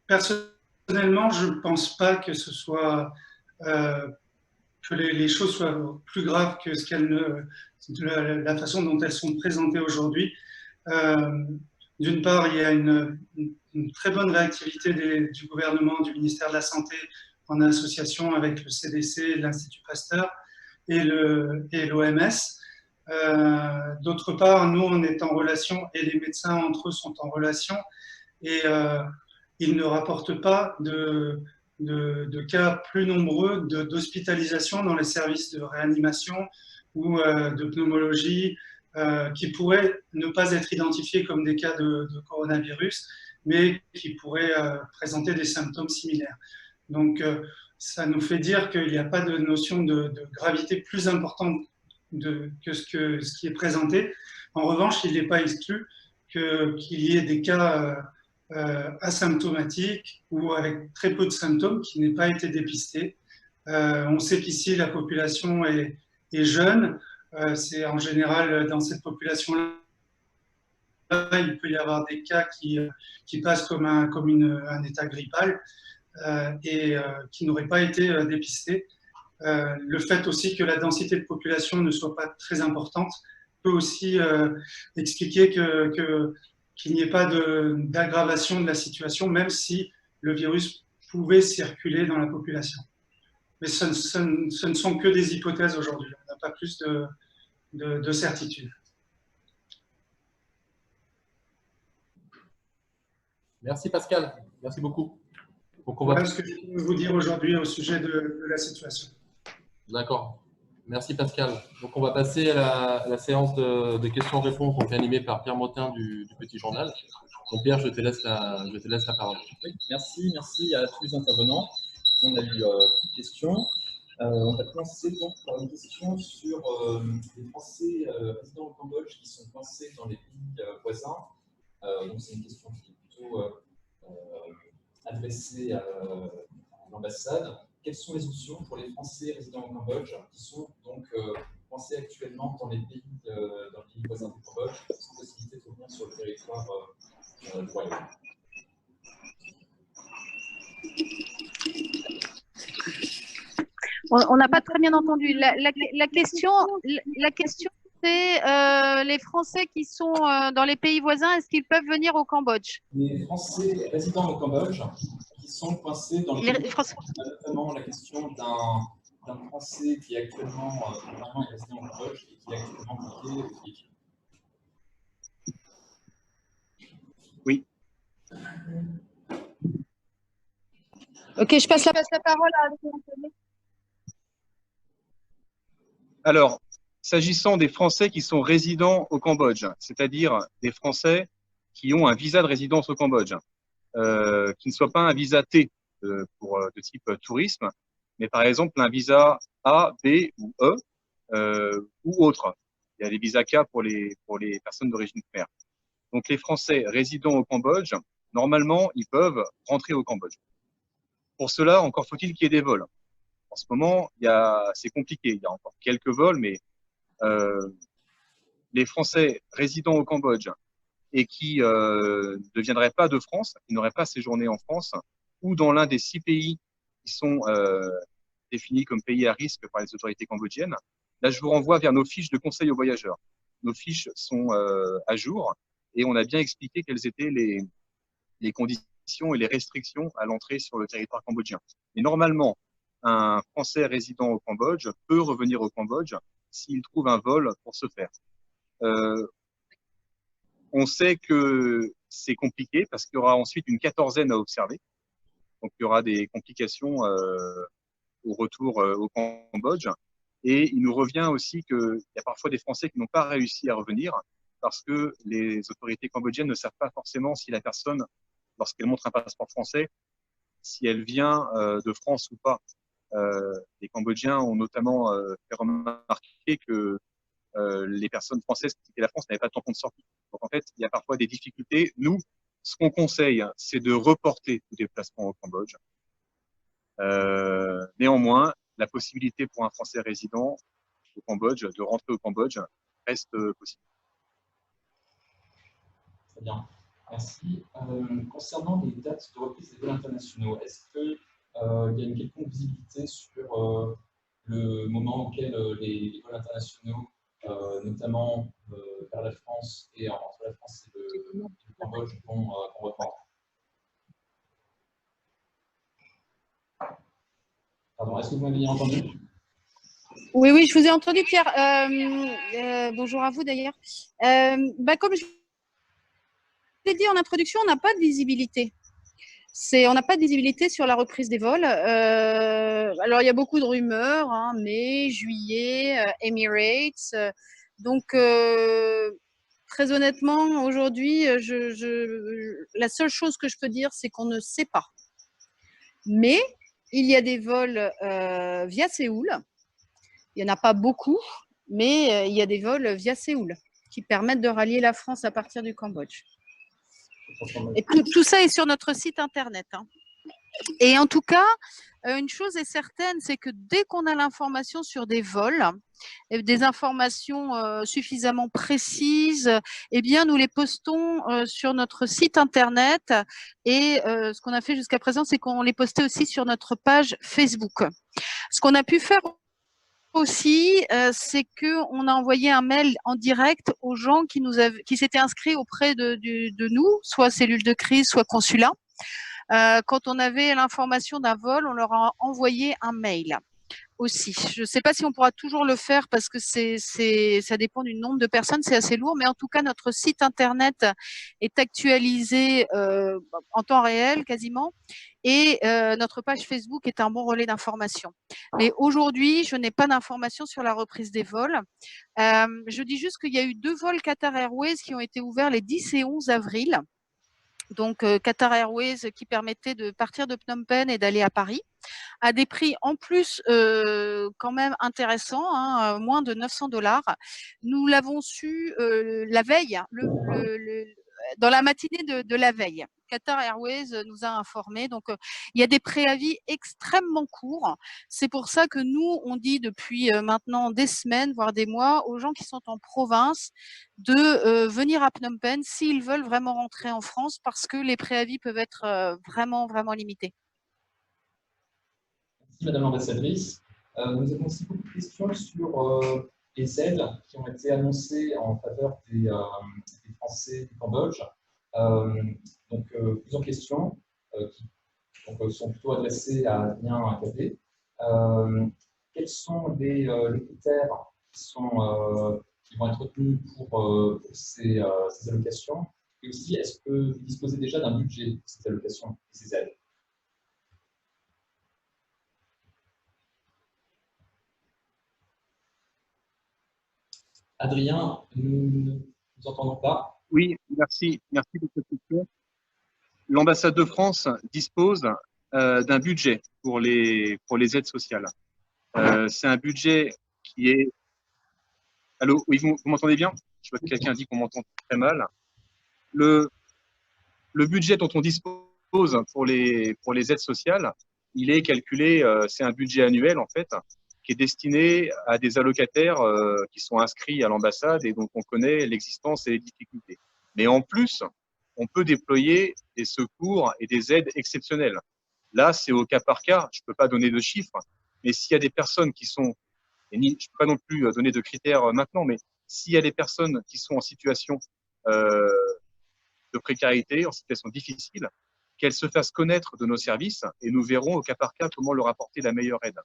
Personnellement, je ne pense pas que ce soit que les choses soient plus graves que la façon dont elles sont présentées aujourd'hui. D'une part, il y a une très bonne réactivité du gouvernement, du ministère de la Santé, en association avec le CDC, l'Institut Pasteur et l'OMS. D'autre part, nous, on est en relation, et les médecins entre eux sont en relation, et ils ne rapportent pas de cas plus nombreux d'hospitalisation dans les services de réanimation ou de pneumologie, qui pourraient ne pas être identifiés comme des cas de coronavirus, mais qui pourraient présenter des symptômes similaires. Donc, ça nous fait dire qu'il n'y a pas de notion de gravité plus importante que ce qui est présenté. En revanche, il n'est pas exclu qu'il y ait des cas asymptomatiques ou avec très peu de symptômes qui n'aient pas été dépistés. On sait qu'ici, la population est jeune. C'est en général dans cette population-là, il peut y avoir des cas qui passent comme un état grippal et qui n'auraient pas été dépistés. Le fait aussi que la densité de population ne soit pas très importante peut aussi expliquer qu'il n'y ait pas d'aggravation de la situation, même si le virus pouvait circuler dans la population. Mais ce ne sont que des hypothèses aujourd'hui. On n'a pas plus de certitude. Merci Pascal, merci beaucoup. Donc, on va... Voilà ce que je peux vous dire aujourd'hui au sujet de la situation. D'accord. Merci Pascal. Donc, on va passer à la séance de questions-réponses donc animée par Pierre Mottin du Petit Journal. Donc, Pierre, je te laisse la parole. Oui, merci à tous les intervenants. On a eu beaucoup de questions. On va commencer donc par une question sur les Français résidant au Cambodge qui sont coincés dans les pays voisins. Donc, c'est une question qui est plutôt adressée à l'ambassade. Quelles sont les options pour les Français résidant au Cambodge qui sont donc coincés actuellement dans les pays voisins du Cambodge, sans possibilité de revenir sur le territoire du royaume? On n'a pas très bien entendu. La question, c'est les Français qui sont dans les pays voisins, est-ce qu'ils peuvent venir au Cambodge? Les Français résidant au Cambodge qui sont coincés dans les pays voisins, notamment la question d'un Français qui est actuellement résident au Cambodge et qui est actuellement bloqué aux Philippines. Oui. Ok, je passe la parole à Anthony. Alors, s'agissant des Français qui sont résidents au Cambodge, c'est-à-dire des Français qui ont un visa de résidence au Cambodge, qui ne soit pas un visa T de type tourisme, mais par exemple un visa A, B ou E ou autre. Il y a les visas K pour les personnes d'origine khmer. Donc les Français résidant au Cambodge, normalement, ils peuvent rentrer au Cambodge. Pour cela, encore faut-il qu'il y ait des vols. En ce moment, c'est compliqué. Il y a encore quelques vols, mais les Français résidant au Cambodge et qui ne viendraient pas de France, qui n'auraient pas séjourné en France ou dans l'un des 6 pays qui sont définis comme pays à risque par les autorités cambodgiennes, là, je vous renvoie vers nos fiches de conseil aux voyageurs. Nos fiches sont à jour et on a bien expliqué quelles étaient les conditions et les restrictions à l'entrée sur le territoire cambodgien. Et normalement, un Français résidant au Cambodge peut revenir au Cambodge s'il trouve un vol pour se faire. On sait que c'est compliqué parce qu'il y aura ensuite une quatorzaine à observer. Donc, il y aura des complications au retour au Cambodge. Et il nous revient aussi qu'il y a parfois des Français qui n'ont pas réussi à revenir parce que les autorités cambodgiennes ne savent pas forcément si la personne, lorsqu'elle montre un passeport français, si elle vient de France ou pas. Les Cambodgiens ont notamment fait remarquer que les personnes françaises qui quittaient la France n'avaient pas de tampon de sortie. Donc en fait, il y a parfois des difficultés. Nous, ce qu'on conseille, c'est de reporter tout déplacement au Cambodge. Néanmoins, la possibilité pour un Français résident au Cambodge de rentrer au Cambodge reste possible. Très bien, merci. Concernant les dates de reprise des vols internationaux, est-ce qu'il y a une quelconque visibilité sur le moment auquel les vols internationaux, notamment vers la France et entre la France et le Cambodge, vont reprendre? Pardon, est-ce que vous m'avez entendu? Oui, je vous ai entendu, Pierre. Bonjour à vous d'ailleurs. Comme je l'ai dit en introduction, on n'a pas de visibilité. On n'a pas de visibilité sur la reprise des vols. Alors, il y a beaucoup de rumeurs, hein, mai, juillet, Emirates. Donc, très honnêtement, aujourd'hui, la seule chose que je peux dire, c'est qu'on ne sait pas. Mais il y a des vols via Séoul. Il n'y en a pas beaucoup, mais il y a des vols via Séoul qui permettent de rallier la France à partir du Cambodge. Et tout ça est sur notre site internet. Hein. Et en tout cas, une chose est certaine, c'est que dès qu'on a l'information sur des vols, des informations suffisamment précises, eh bien, nous les postons sur notre site internet. Et ce qu'on a fait jusqu'à présent, c'est qu'on les postait aussi sur notre page Facebook. Ce qu'on a pu faire aussi, c'est qu'on a envoyé un mail en direct aux gens qui s'étaient inscrits auprès de nous, soit cellule de crise, soit consulat. Quand on avait l'information d'un vol, on leur a envoyé un mail. aussi. Je ne sais pas si on pourra toujours le faire parce que ça dépend du nombre de personnes, c'est assez lourd, mais en tout cas, notre site internet est actualisé en temps réel quasiment et notre page Facebook est un bon relais d'information. Mais aujourd'hui, je n'ai pas d'informations sur la reprise des vols. Je dis juste qu'il y a eu 2 vols Qatar Airways qui ont été ouverts les 10 et 11 avril. Donc, Qatar Airways qui permettait de partir de Phnom Penh et d'aller à Paris à des prix en plus quand même intéressants, hein, moins de 900 $. Nous l'avons su la veille, dans la matinée de la veille. Qatar Airways nous a informés. Donc, il y a des préavis extrêmement courts. C'est pour ça que nous, on dit depuis maintenant des semaines, voire des mois, aux gens qui sont en province de venir à Phnom Penh s'ils veulent vraiment rentrer en France parce que les préavis peuvent être vraiment, vraiment limités. Merci Madame l'ambassadrice. Nous avons aussi beaucoup de questions sur les aides qui ont été annoncées en faveur des Français du Cambodge. Donc, plusieurs questions qui sont plutôt adressées à Adrien Cadet. Quels sont les critères qui vont être retenus pour ces allocations? Et aussi, est-ce que vous disposez déjà d'un budget pour ces allocations et ces aides? Adrien, nous ne vous entendons pas. Oui, merci pour cette question. L'ambassade de France dispose d'un budget pour les aides sociales. C'est un budget qui est… Allô, oui, vous m'entendez bien? Je vois que quelqu'un dit qu'on m'entend très mal. Le budget dont on dispose pour les aides sociales, il est calculé, c'est un budget annuel en fait, qui est destiné à des allocataires qui sont inscrits à l'ambassade et dont on connaît l'existence et les difficultés. Mais en plus, on peut déployer des secours et des aides exceptionnelles. Là, c'est au cas par cas. Je ne peux pas donner de chiffres, mais s'il y a des personnes qui sont, et je ne peux pas non plus donner de critères maintenant, mais s'il y a des personnes qui sont en situation de précarité, en situation difficile, qu'elles se fassent connaître de nos services et nous verrons au cas par cas comment leur apporter la meilleure aide.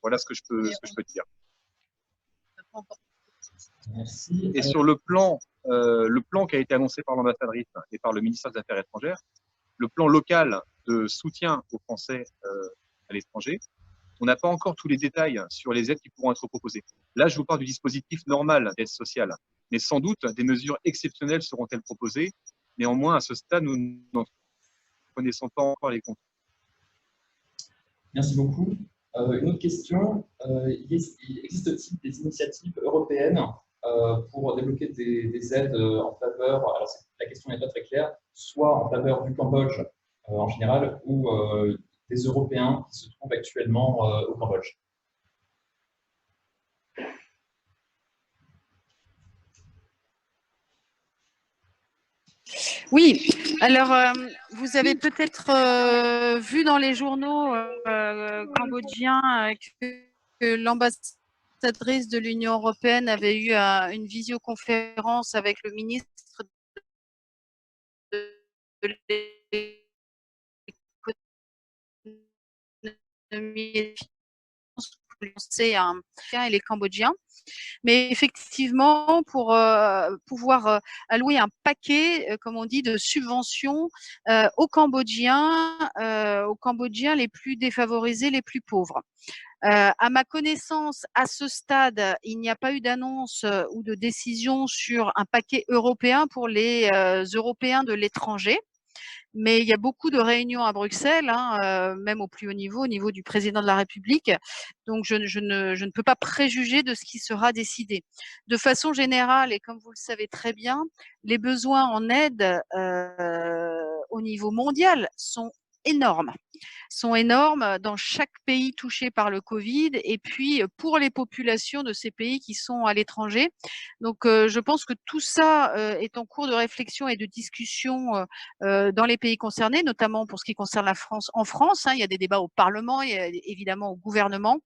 Voilà ce que je peux dire. Merci. Et sur le plan qui a été annoncé par l'ambassadrice et par le ministère des Affaires étrangères, le plan local de soutien aux Français à l'étranger, on n'a pas encore tous les détails sur les aides qui pourront être proposées. Là, je vous parle du dispositif normal d'aide sociale, mais sans doute des mesures exceptionnelles seront-elles proposées. Néanmoins, à ce stade, nous n'en connaissons pas encore les comptes. Merci beaucoup. Une autre question, existe-t-il des initiatives européennes pour débloquer des aides en faveur, alors la question n'est pas très claire, soit en faveur du Cambodge en général ou des Européens qui se trouvent actuellement au Cambodge? Oui, alors vous avez peut-être vu dans les journaux cambodgiens que l'ambassadrice de l'Union européenne avait eu une visioconférence avec le ministre de l'économie et des finances pour lancer et les Cambodgiens. Mais effectivement, pour pouvoir allouer un paquet, comme on dit, de subventions aux Cambodgiens les plus défavorisés, les plus pauvres. À ma connaissance, à ce stade, il n'y a pas eu d'annonce ou de décision sur un paquet européen pour les Européens de l'étranger. Mais il y a beaucoup de réunions à Bruxelles, hein, même au plus haut niveau, au niveau du président de la République. Donc, je ne peux pas préjuger de ce qui sera décidé. De façon générale, et comme vous le savez très bien, les besoins en aide au niveau mondial sont énormes dans chaque pays touché par le Covid et puis pour les populations de ces pays qui sont à l'étranger. Donc, je pense que tout ça est en cours de réflexion et de discussion dans les pays concernés, notamment pour ce qui concerne la France. En France, hein, il y a des débats au Parlement et évidemment au gouvernement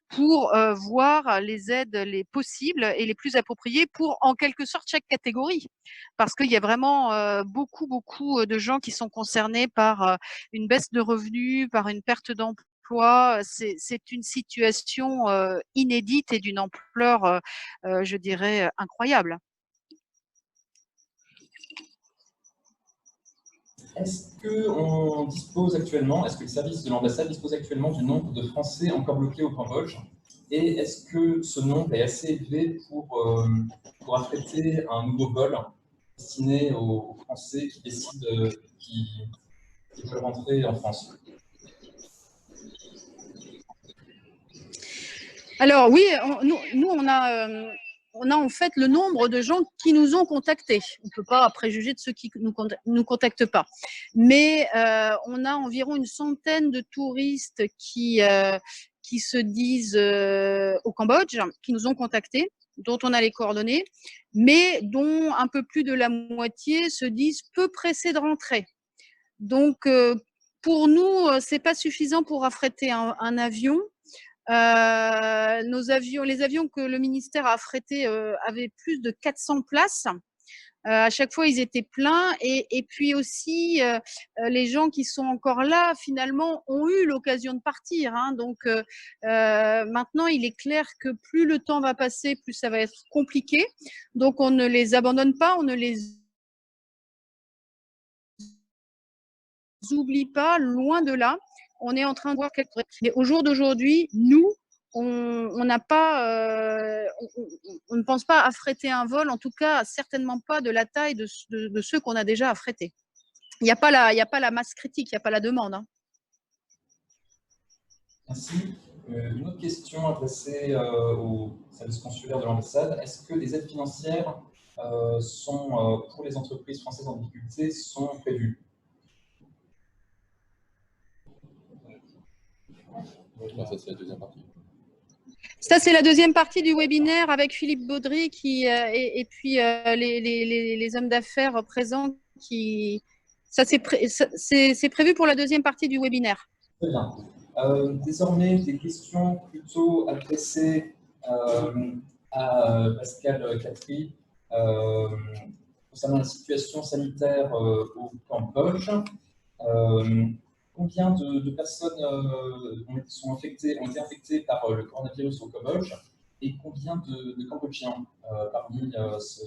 pour voir les aides les possibles et les plus appropriées pour, en quelque sorte, chaque catégorie. Parce qu'il y a vraiment beaucoup de gens qui sont concernés par une baisse de revenus, par une perte d'emploi d'emploi. C'est une situation inédite et d'une ampleur, je dirais, incroyable. Est-ce que le service de l'ambassade dispose actuellement du nombre de Français encore bloqués au Cambodge? Et est-ce que ce nombre est assez élevé pour affréter un nouveau vol destiné aux Français qui décident qui veulent rentrer en France? Alors oui, nous on a en fait le nombre de gens qui nous ont contactés. On ne peut pas préjuger de ceux qui nous contactent pas. Mais on a environ une centaine de touristes qui se disent au Cambodge, qui nous ont contactés, dont on a les coordonnées, mais dont un peu plus de la moitié se disent peu pressés de rentrer. Donc pour nous, c'est pas suffisant pour affréter un avion. Les avions que le ministère a affrétés avaient plus de 400 places. À chaque fois, ils étaient pleins. Et puis aussi, les gens qui sont encore là, finalement, ont eu l'occasion de partir. Hein. Donc, maintenant, il est clair que plus le temps va passer, plus ça va être compliqué. Donc, on ne les abandonne pas, on ne les oublie pas, loin de là. On est en train de voir quelques... Mais au jour d'aujourd'hui, nous, on n'a pas, on ne pense pas affréter un vol, en tout cas certainement pas de la taille de ceux qu'on a déjà affrétés. Il n'y a pas la masse critique, il n'y a pas la demande. Hein. Merci. Une autre question adressée au service consulaire de l'ambassade. Est-ce que des aides financières pour les entreprises françaises en difficulté sont prévues? Ça, c'est la deuxième partie. Ça, c'est la deuxième partie du webinaire avec Philippe Baudry et puis les hommes d'affaires présents. Ça, c'est prévu pour la deuxième partie du webinaire. Très bien. Désormais, des questions plutôt adressées à Pascal Catry concernant la situation sanitaire au Cambodge. Combien de personnes ont été infectées par le coronavirus au Cambodge et combien de Cambodgiens parmi ce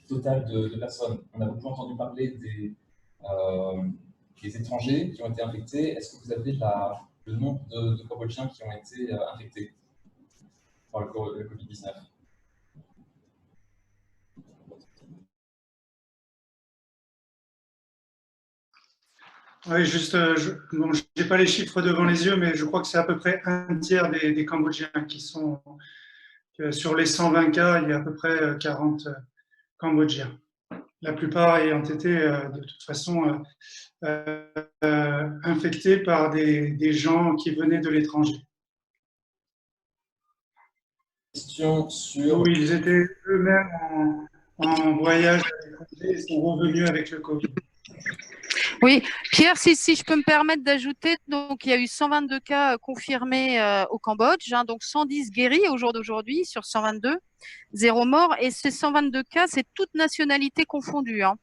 total de personnes? On a beaucoup entendu parler des étrangers qui ont été infectés. Est-ce que vous avez le nombre de Cambodgiens qui ont été infectés par le Covid-19? Oui, juste, je n'ai pas les chiffres devant les yeux, mais je crois que c'est à peu près un tiers des Cambodgiens qui sont, sur les 120 cas, il y a à peu près 40 Cambodgiens. La plupart ayant été de toute façon infectés par des gens qui venaient de l'étranger. Question sur... Oui, ils étaient eux-mêmes en voyage à l'étranger et sont revenus avec le Covid. Oui, Pierre, si je peux me permettre d'ajouter, donc il y a eu 122 cas confirmés au Cambodge, hein, donc 110 guéris au jour d'aujourd'hui sur 122, 0 mort. Et ces 122 cas, c'est toute nationalité confondue. Hein.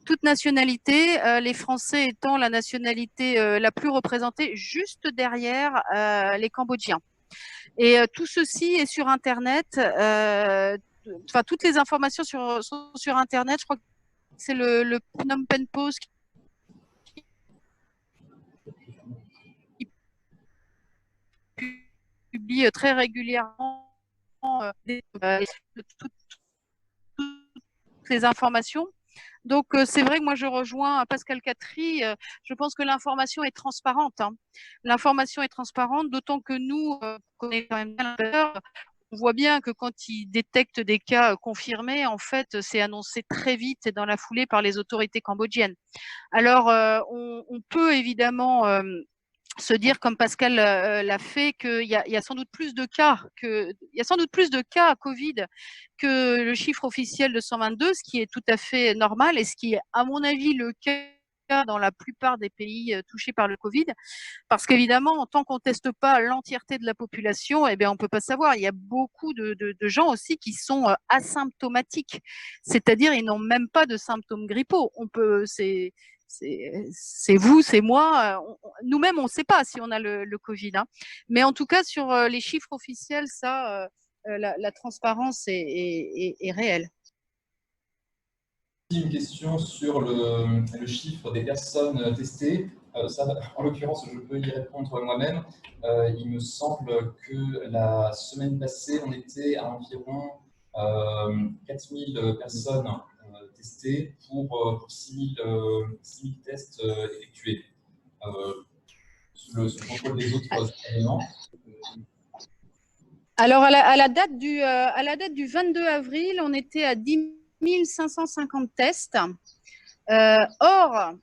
Toute nationalité, les Français étant la nationalité la plus représentée, juste derrière les Cambodgiens. Et tout ceci est sur Internet. Enfin, toutes les informations sont sur Internet. Je crois que c'est le Phnom Penh Post qui publie très régulièrement toutes les informations. Donc, c'est vrai que moi, je rejoins Pascal Catry. Je pense que l'information est transparente. Hein. L'information est transparente, d'autant que nous, on est quand même bien l'heure, on voit bien que quand ils détectent des cas confirmés, en fait, c'est annoncé très vite et dans la foulée par les autorités cambodgiennes. Alors, on peut évidemment se dire, comme Pascal l'a fait, qu'il y a sans doute plus de cas Covid que le chiffre officiel de 122, ce qui est tout à fait normal et ce qui est, à mon avis, le cas dans la plupart des pays touchés par le Covid. Parce qu'évidemment, tant qu'on ne teste pas l'entièreté de la population, eh bien, on ne peut pas savoir. Il y a beaucoup de gens aussi qui sont asymptomatiques, c'est-à-dire ils n'ont même pas de symptômes grippaux. c'est vous, c'est moi. Nous-mêmes, on ne sait pas si on a le Covid. Hein. Mais en tout cas, sur les chiffres officiels, ça, la transparence est réelle. Une question sur le chiffre des personnes testées. Ça, en l'occurrence, je peux y répondre moi-même. Il me semble que la semaine passée, on était à environ 4000 personnes testées pour 6000 tests effectués. Sous le contrôle des autres éléments. Alors, à la date du 22 avril, on était à 10 550 tests. Or,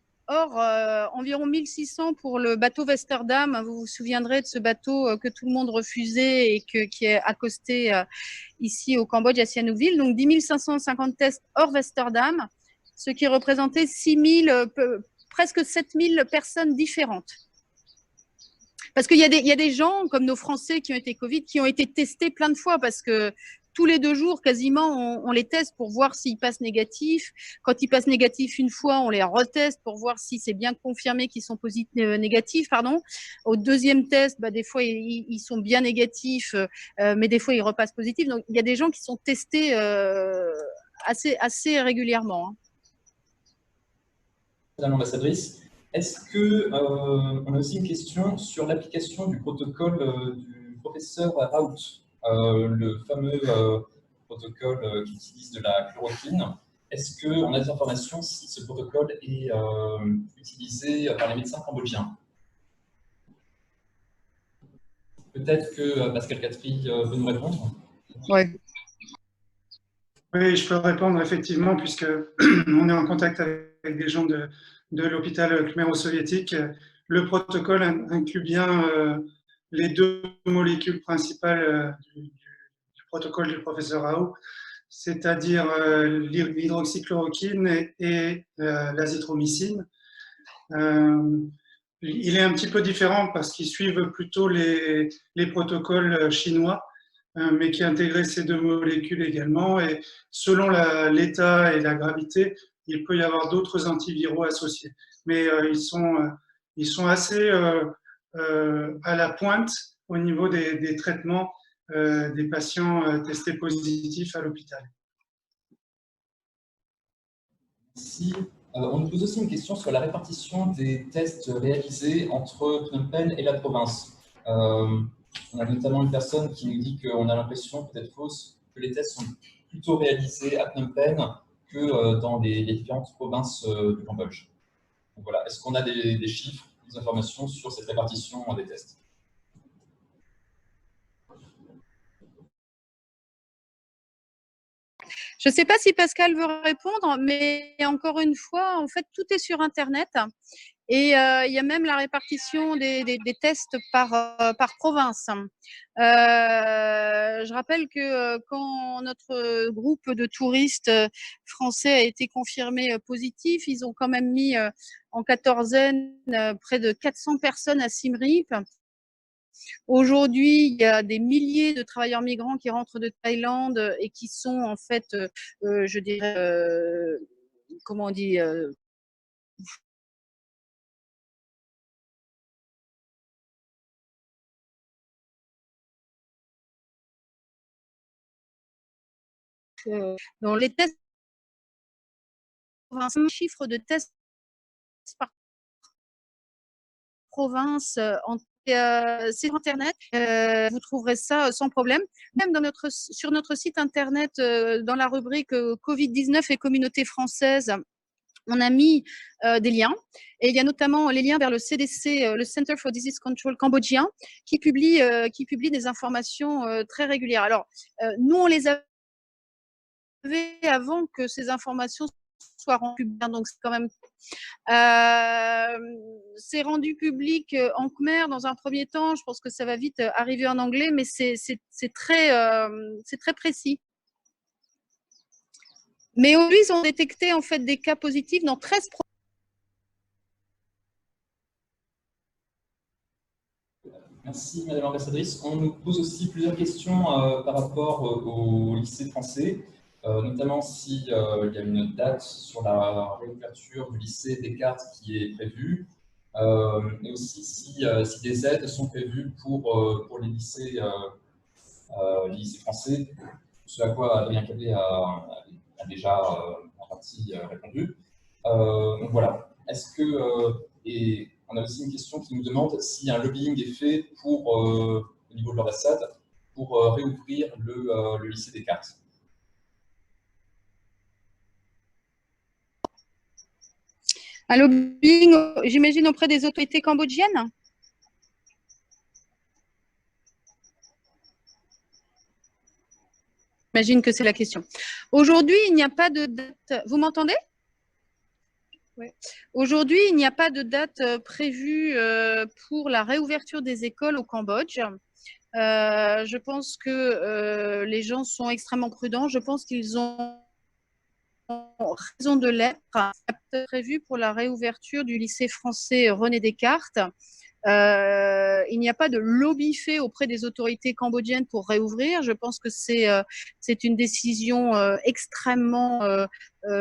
environ 1600 pour le bateau Westerdam. Vous vous souviendrez de ce bateau que tout le monde refusait et qui est accosté ici au Cambodge, à Sihanoukville. Donc, 10 550 tests hors Westerdam, ce qui représentait presque 7000 personnes différentes. Parce qu'il y a des gens, comme nos Français qui ont été Covid, qui ont été testés plein de fois parce que tous les 2 jours, quasiment, on les teste pour voir s'ils passent négatifs. Quand ils passent négatifs une fois, on les reteste pour voir si c'est bien confirmé qu'ils sont négatifs. Au deuxième test, des fois, ils sont bien négatifs, mais des fois, ils repassent positifs. Donc, il y a des gens qui sont testés assez régulièrement. Hein. Madame l'ambassadrice, est-ce qu'on a aussi une question sur l'application du protocole du professeur Raoult, le fameux protocole qui utilise de la chloroquine? Est-ce qu'on a des informations si ce protocole est utilisé par les médecins cambodgiens? Peut-être que Pascal Catry peut nous répondre. Oui. Oui, je peux répondre effectivement, puisque on est en contact avec des gens de l'hôpital khmero-soviétique. Le protocole inclut bien les 2 molécules principales du protocole du professeur Raoult, c'est-à-dire l'hydroxychloroquine et l'azithromycine. Il est un petit peu différent parce qu'ils suivent plutôt les protocoles chinois, mais qui intégraient ces 2 molécules également. Et selon l'état et la gravité, il peut y avoir d'autres antiviraux associés. Mais ils sont assez à la pointe au niveau des traitements des patients testés positifs à l'hôpital. Si, on nous pose aussi une question sur la répartition des tests réalisés entre Phnom Penh et la province. On a notamment une personne qui nous dit qu'on a l'impression, peut-être fausse, que les tests sont plutôt réalisés à Phnom Penh que dans les différentes provinces du Cambodge. Donc voilà. Est-ce qu'on a des chiffres, des informations sur cette répartition des tests? Je ne sais pas si Pascal veut répondre, mais encore une fois, en fait, tout est sur Internet. Et il y a même la répartition des tests par province. Je rappelle que quand notre groupe de touristes français a été confirmé positif, ils ont quand même mis en quatorzaine près de 400 personnes à Siem Reap. Aujourd'hui, il y a des milliers de travailleurs migrants qui rentrent de Thaïlande et qui sont en fait, je dirais, comment on dit, dans les tests, un chiffre de tests par province c'est sur Internet, vous trouverez ça sans problème. Même sur notre site Internet, dans la rubrique Covid-19 et communauté française, on a mis des liens. Et il y a notamment les liens vers le CDC, le Center for Disease Control cambodgien, qui publie des informations très régulières. Alors, nous, on les avait avant que ces informations soient rendues publiques. Donc, c'est quand même… c'est rendu public en khmer dans un premier temps. Je pense que ça va vite arriver en anglais, mais c'est très précis. Mais aujourd'hui, ils ont détecté en fait des cas positifs dans 13 provinces. Merci Madame l'ambassadrice. On nous pose aussi plusieurs questions par rapport au lycée français. notamment s'il y a une date sur la réouverture du lycée Descartes qui est prévue, et aussi si des aides sont prévues pour les lycées français, ce à quoi Adrien Cadet a déjà en partie répondu. Donc voilà. Est-ce que, et on a aussi une question qui nous demande si un lobbying est fait au niveau de l'ambassade pour réouvrir le lycée Descartes. Un lobbying, j'imagine, auprès des autorités cambodgiennes? J'imagine que c'est la question. Aujourd'hui, il n'y a pas de date. Vous m'entendez? Oui. Aujourd'hui, il n'y a pas de date prévue pour la réouverture des écoles au Cambodge. Je pense que les gens sont extrêmement prudents. Je pense qu'ils ont raison de l'être. C'est prévu pour la réouverture du lycée français René Descartes. Il n'y a pas de lobby fait auprès des autorités cambodgiennes pour réouvrir. Je pense que c'est une décision extrêmement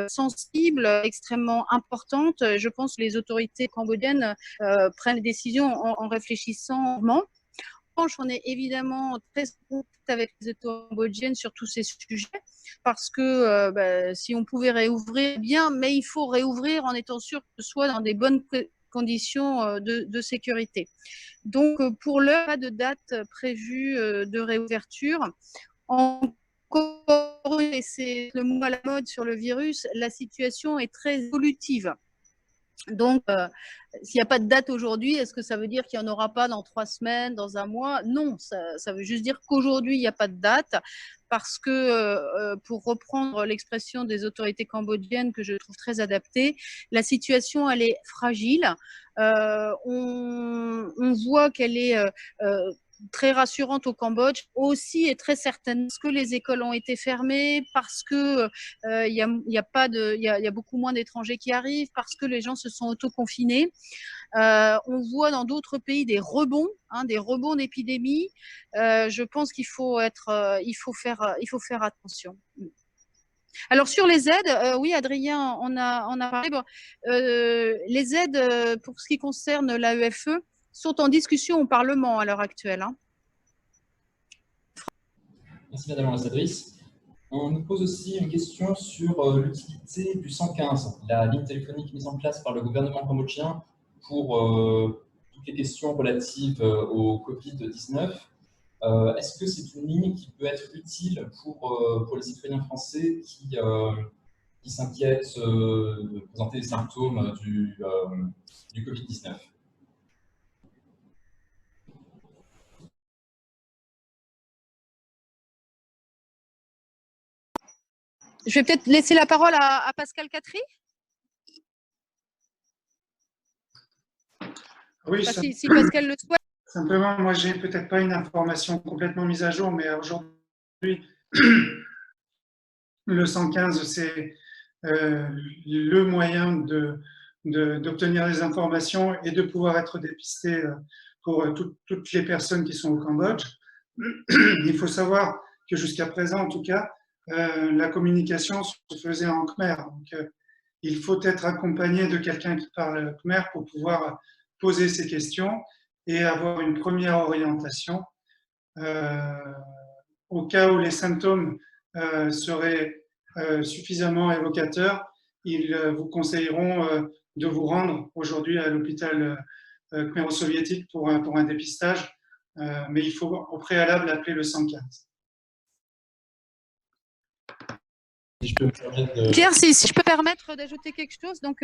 sensible, extrêmement importante. Je pense que les autorités cambodgiennes prennent les décisions en réfléchissant. En revanche, on est évidemment très en contact avec les autorités cambodgiennes sur tous ces sujets parce que si on pouvait réouvrir, bien, mais il faut réouvrir en étant sûr que ce soit dans des bonnes conditions de sécurité. Donc, pour l'heure, pas de date prévue de réouverture. Encore, et c'est le mot à la mode sur le virus, la situation est très évolutive. Donc, s'il n'y a pas de date aujourd'hui, est-ce que ça veut dire qu'il n'y en aura pas dans 3 semaines, dans un mois? Non, ça veut juste dire qu'aujourd'hui, il n'y a pas de date parce que, pour reprendre l'expression des autorités cambodgiennes que je trouve très adaptée, la situation, elle est fragile. On voit qu'elle est très rassurante au Cambodge, aussi et très certaine parce que les écoles ont été fermées, parce que il y a beaucoup moins d'étrangers qui arrivent, parce que les gens se sont auto-confinés. On voit dans d'autres pays des rebonds d'épidémie. Je pense qu'il faut faire attention. Alors sur les aides, oui Adrien, on a parlé. Bon, les aides pour ce qui concerne l'AEFE sont en discussion au Parlement à l'heure actuelle. Merci Madame l'ambassadrice. On nous pose aussi une question sur l'utilité du 115, la ligne téléphonique mise en place par le gouvernement cambodgien pour toutes les questions relatives au Covid-19. Est-ce que c'est une ligne qui peut être utile pour les citoyens français qui s'inquiètent de présenter les symptômes du Covid-19? Je vais peut-être laisser la parole à Pascal Catry. Oui, si Pascal le souhaite. Simplement, moi, j'ai peut-être pas une information complètement mise à jour, mais aujourd'hui, le 115, c'est le moyen d'obtenir des informations et de pouvoir être dépisté pour toutes les personnes qui sont au Cambodge. Il faut savoir que jusqu'à présent, en tout cas, la communication se faisait en khmer. Donc, il faut être accompagné de quelqu'un qui parle khmer pour pouvoir poser ces questions et avoir une première orientation. Au cas où les symptômes seraient suffisamment évocateurs, ils vous conseilleront de vous rendre aujourd'hui à l'hôpital khmero-soviétique pour un dépistage, mais il faut au préalable appeler le 115. Si je peux me permettre de... Pierre, si je peux permettre d'ajouter quelque chose, donc...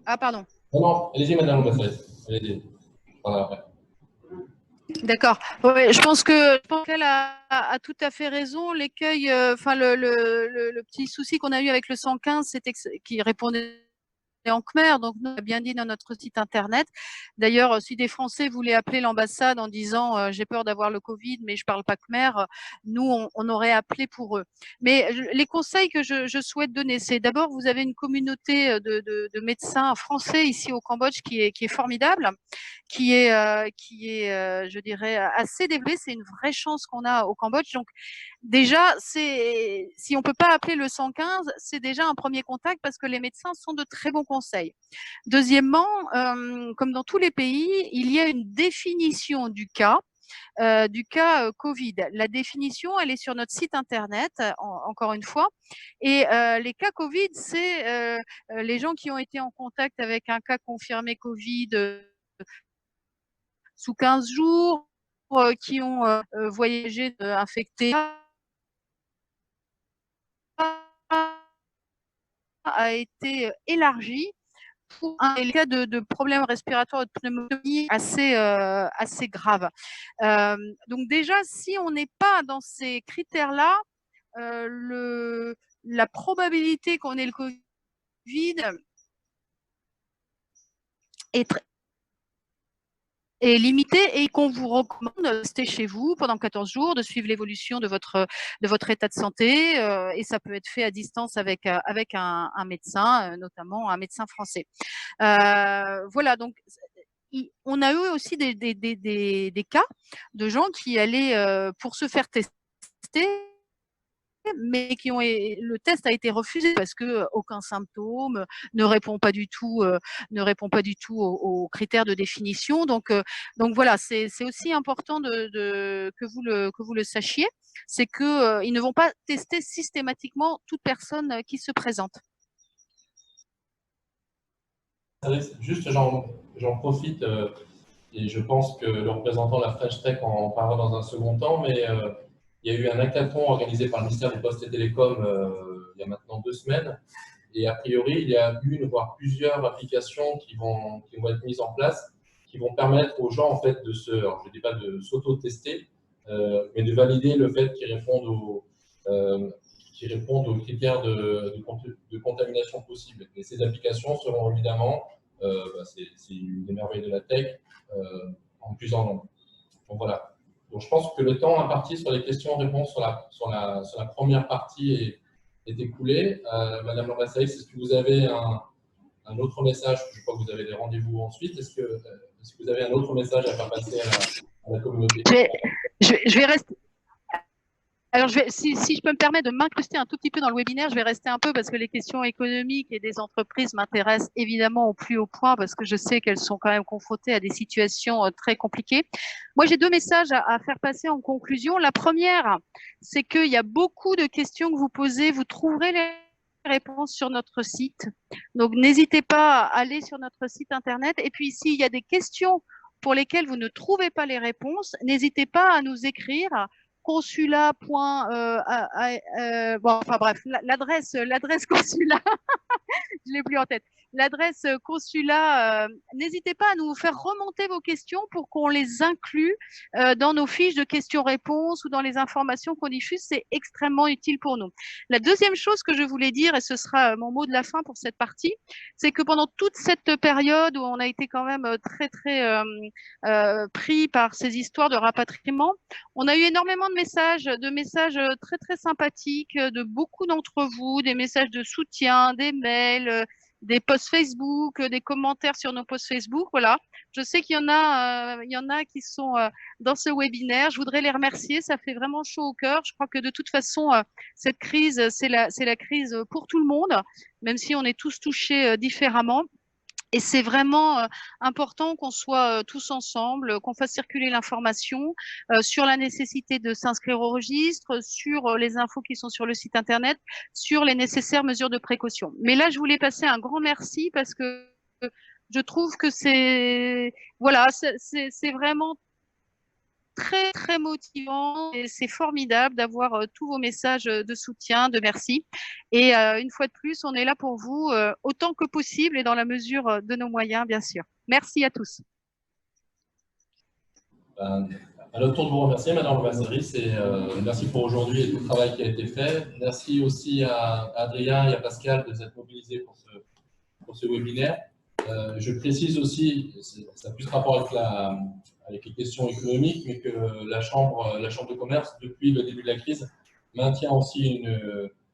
Ah, pardon. Non, allez-y, Madame l'ambassadrice. Allez-y. Voilà. D'accord. Ouais, je pense qu'elle a tout à fait raison. L'écueil, le petit souci qu'on a eu avec le 115, c'était qu'il répondait en khmer, donc nous on a bien dit dans notre site internet. D'ailleurs, si des Français voulaient appeler l'ambassade en disant j'ai peur d'avoir le Covid, mais je parle pas khmer, nous on aurait appelé pour eux. Mais les conseils que je souhaite donner, c'est d'abord vous avez une communauté de médecins français ici au Cambodge qui est formidable, qui est je dirais assez développée. C'est une vraie chance qu'on a au Cambodge. Donc déjà, si on ne peut pas appeler le 115, c'est déjà un premier contact parce que les médecins sont de très bons conseils. Deuxièmement, comme dans tous les pays, il y a une définition du cas Covid. La définition, elle est sur notre site internet, encore une fois. Et les cas Covid, c'est les gens qui ont été en contact avec un cas confirmé Covid sous 15 jours, qui ont voyagé infectés, a été élargi pour les cas de problèmes respiratoires de pneumonie assez graves. Donc déjà, si on n'est pas dans ces critères-là, la probabilité qu'on ait le Covid est limitée et qu'on vous recommande de rester chez vous pendant 14 jours, de suivre l'évolution de votre état de santé, et ça peut être fait à distance avec un médecin, notamment un médecin français. Voilà, donc on a eu aussi des cas de gens qui allaient pour se faire tester, mais le test a été refusé parce que aucun symptôme ne répond pas du tout aux critères de définition. Donc voilà, c'est aussi important que vous le sachiez, c'est que ils ne vont pas tester systématiquement toute personne qui se présente. Juste, j'en profite et je pense que le représentant de la French Tech en parlera dans un second temps, mais il y a eu un hackathon organisé par le ministère des Postes et Télécoms il y a maintenant 2 semaines. Et a priori, il y a une, voire plusieurs applications qui vont être mises en place, qui vont permettre aux gens, en fait, alors je ne dis pas de s'auto-tester, mais de valider le fait qu'ils répondent aux critères de contamination possible. Et ces applications seront évidemment, c'est une des merveilles de la tech, en plus en nombre. Donc voilà. Donc je pense que le temps imparti sur les questions-réponses sur la première partie est écoulé. Madame l'ambassadrice, est-ce que vous avez un autre message? Je crois que vous avez des rendez-vous ensuite. Est-ce que vous avez un autre message à faire passer à la communauté? Je vais rester. Alors, si je peux me permettre de m'incruster un tout petit peu dans le webinaire, je vais rester un peu parce que les questions économiques et des entreprises m'intéressent évidemment au plus haut point parce que je sais qu'elles sont quand même confrontées à des situations très compliquées. Moi, j'ai 2 messages à faire passer en conclusion. La première, c'est qu'il y a beaucoup de questions que vous posez. Vous trouverez les réponses sur notre site. Donc, n'hésitez pas à aller sur notre site internet. Et puis, s'il y a des questions pour lesquelles vous ne trouvez pas les réponses, n'hésitez pas à nous écrire consulat. Enfin bref, l'adresse consulat, je l'ai plus en tête. L'adresse consulat, n'hésitez pas à nous faire remonter vos questions pour qu'on les inclue dans nos fiches de questions-réponses ou dans les informations qu'on diffuse. C'est extrêmement utile pour nous. La deuxième chose que je voulais dire, et ce sera mon mot de la fin pour cette partie, c'est que pendant toute cette période où on a été quand même très pris par ces histoires de rapatriement, on a eu énormément de messages très très sympathiques de beaucoup d'entre vous, des messages de soutien, des mails, des posts Facebook, des commentaires sur nos posts Facebook. Voilà, je sais qu'il y en a qui sont dans ce webinaire. Je voudrais les remercier, ça fait vraiment chaud au cœur. Je crois que de toute façon, cette crise, c'est la crise pour tout le monde, même si on est tous touchés différemment. Et c'est vraiment important qu'on soit tous ensemble, qu'on fasse circuler l'information sur la nécessité de s'inscrire au registre, sur les infos qui sont sur le site internet, sur les nécessaires mesures de précaution. Mais là, je voulais passer un grand merci parce que je trouve que c'est vraiment très très motivant et c'est formidable d'avoir tous vos messages de soutien, de merci. Et une fois de plus, on est là pour vous autant que possible et dans la mesure de nos moyens, bien sûr. Merci à tous. À notre tour de vous remercier, Madame l'ambassadrice, et merci pour aujourd'hui et tout le travail qui a été fait. Merci aussi à Adrien et à Pascal de s'être mobilisés pour ce webinaire. Je précise aussi, ça a plus rapport avec les questions économiques, mais que la Chambre de commerce, depuis le début de la crise, maintient aussi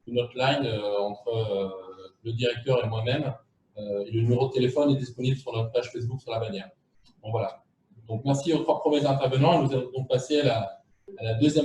une hotline entre le directeur et moi-même. Et le numéro de téléphone est disponible sur notre page Facebook sur la bannière. Donc voilà. Donc merci aux 3 premiers intervenants. Nous allons donc passer à la deuxième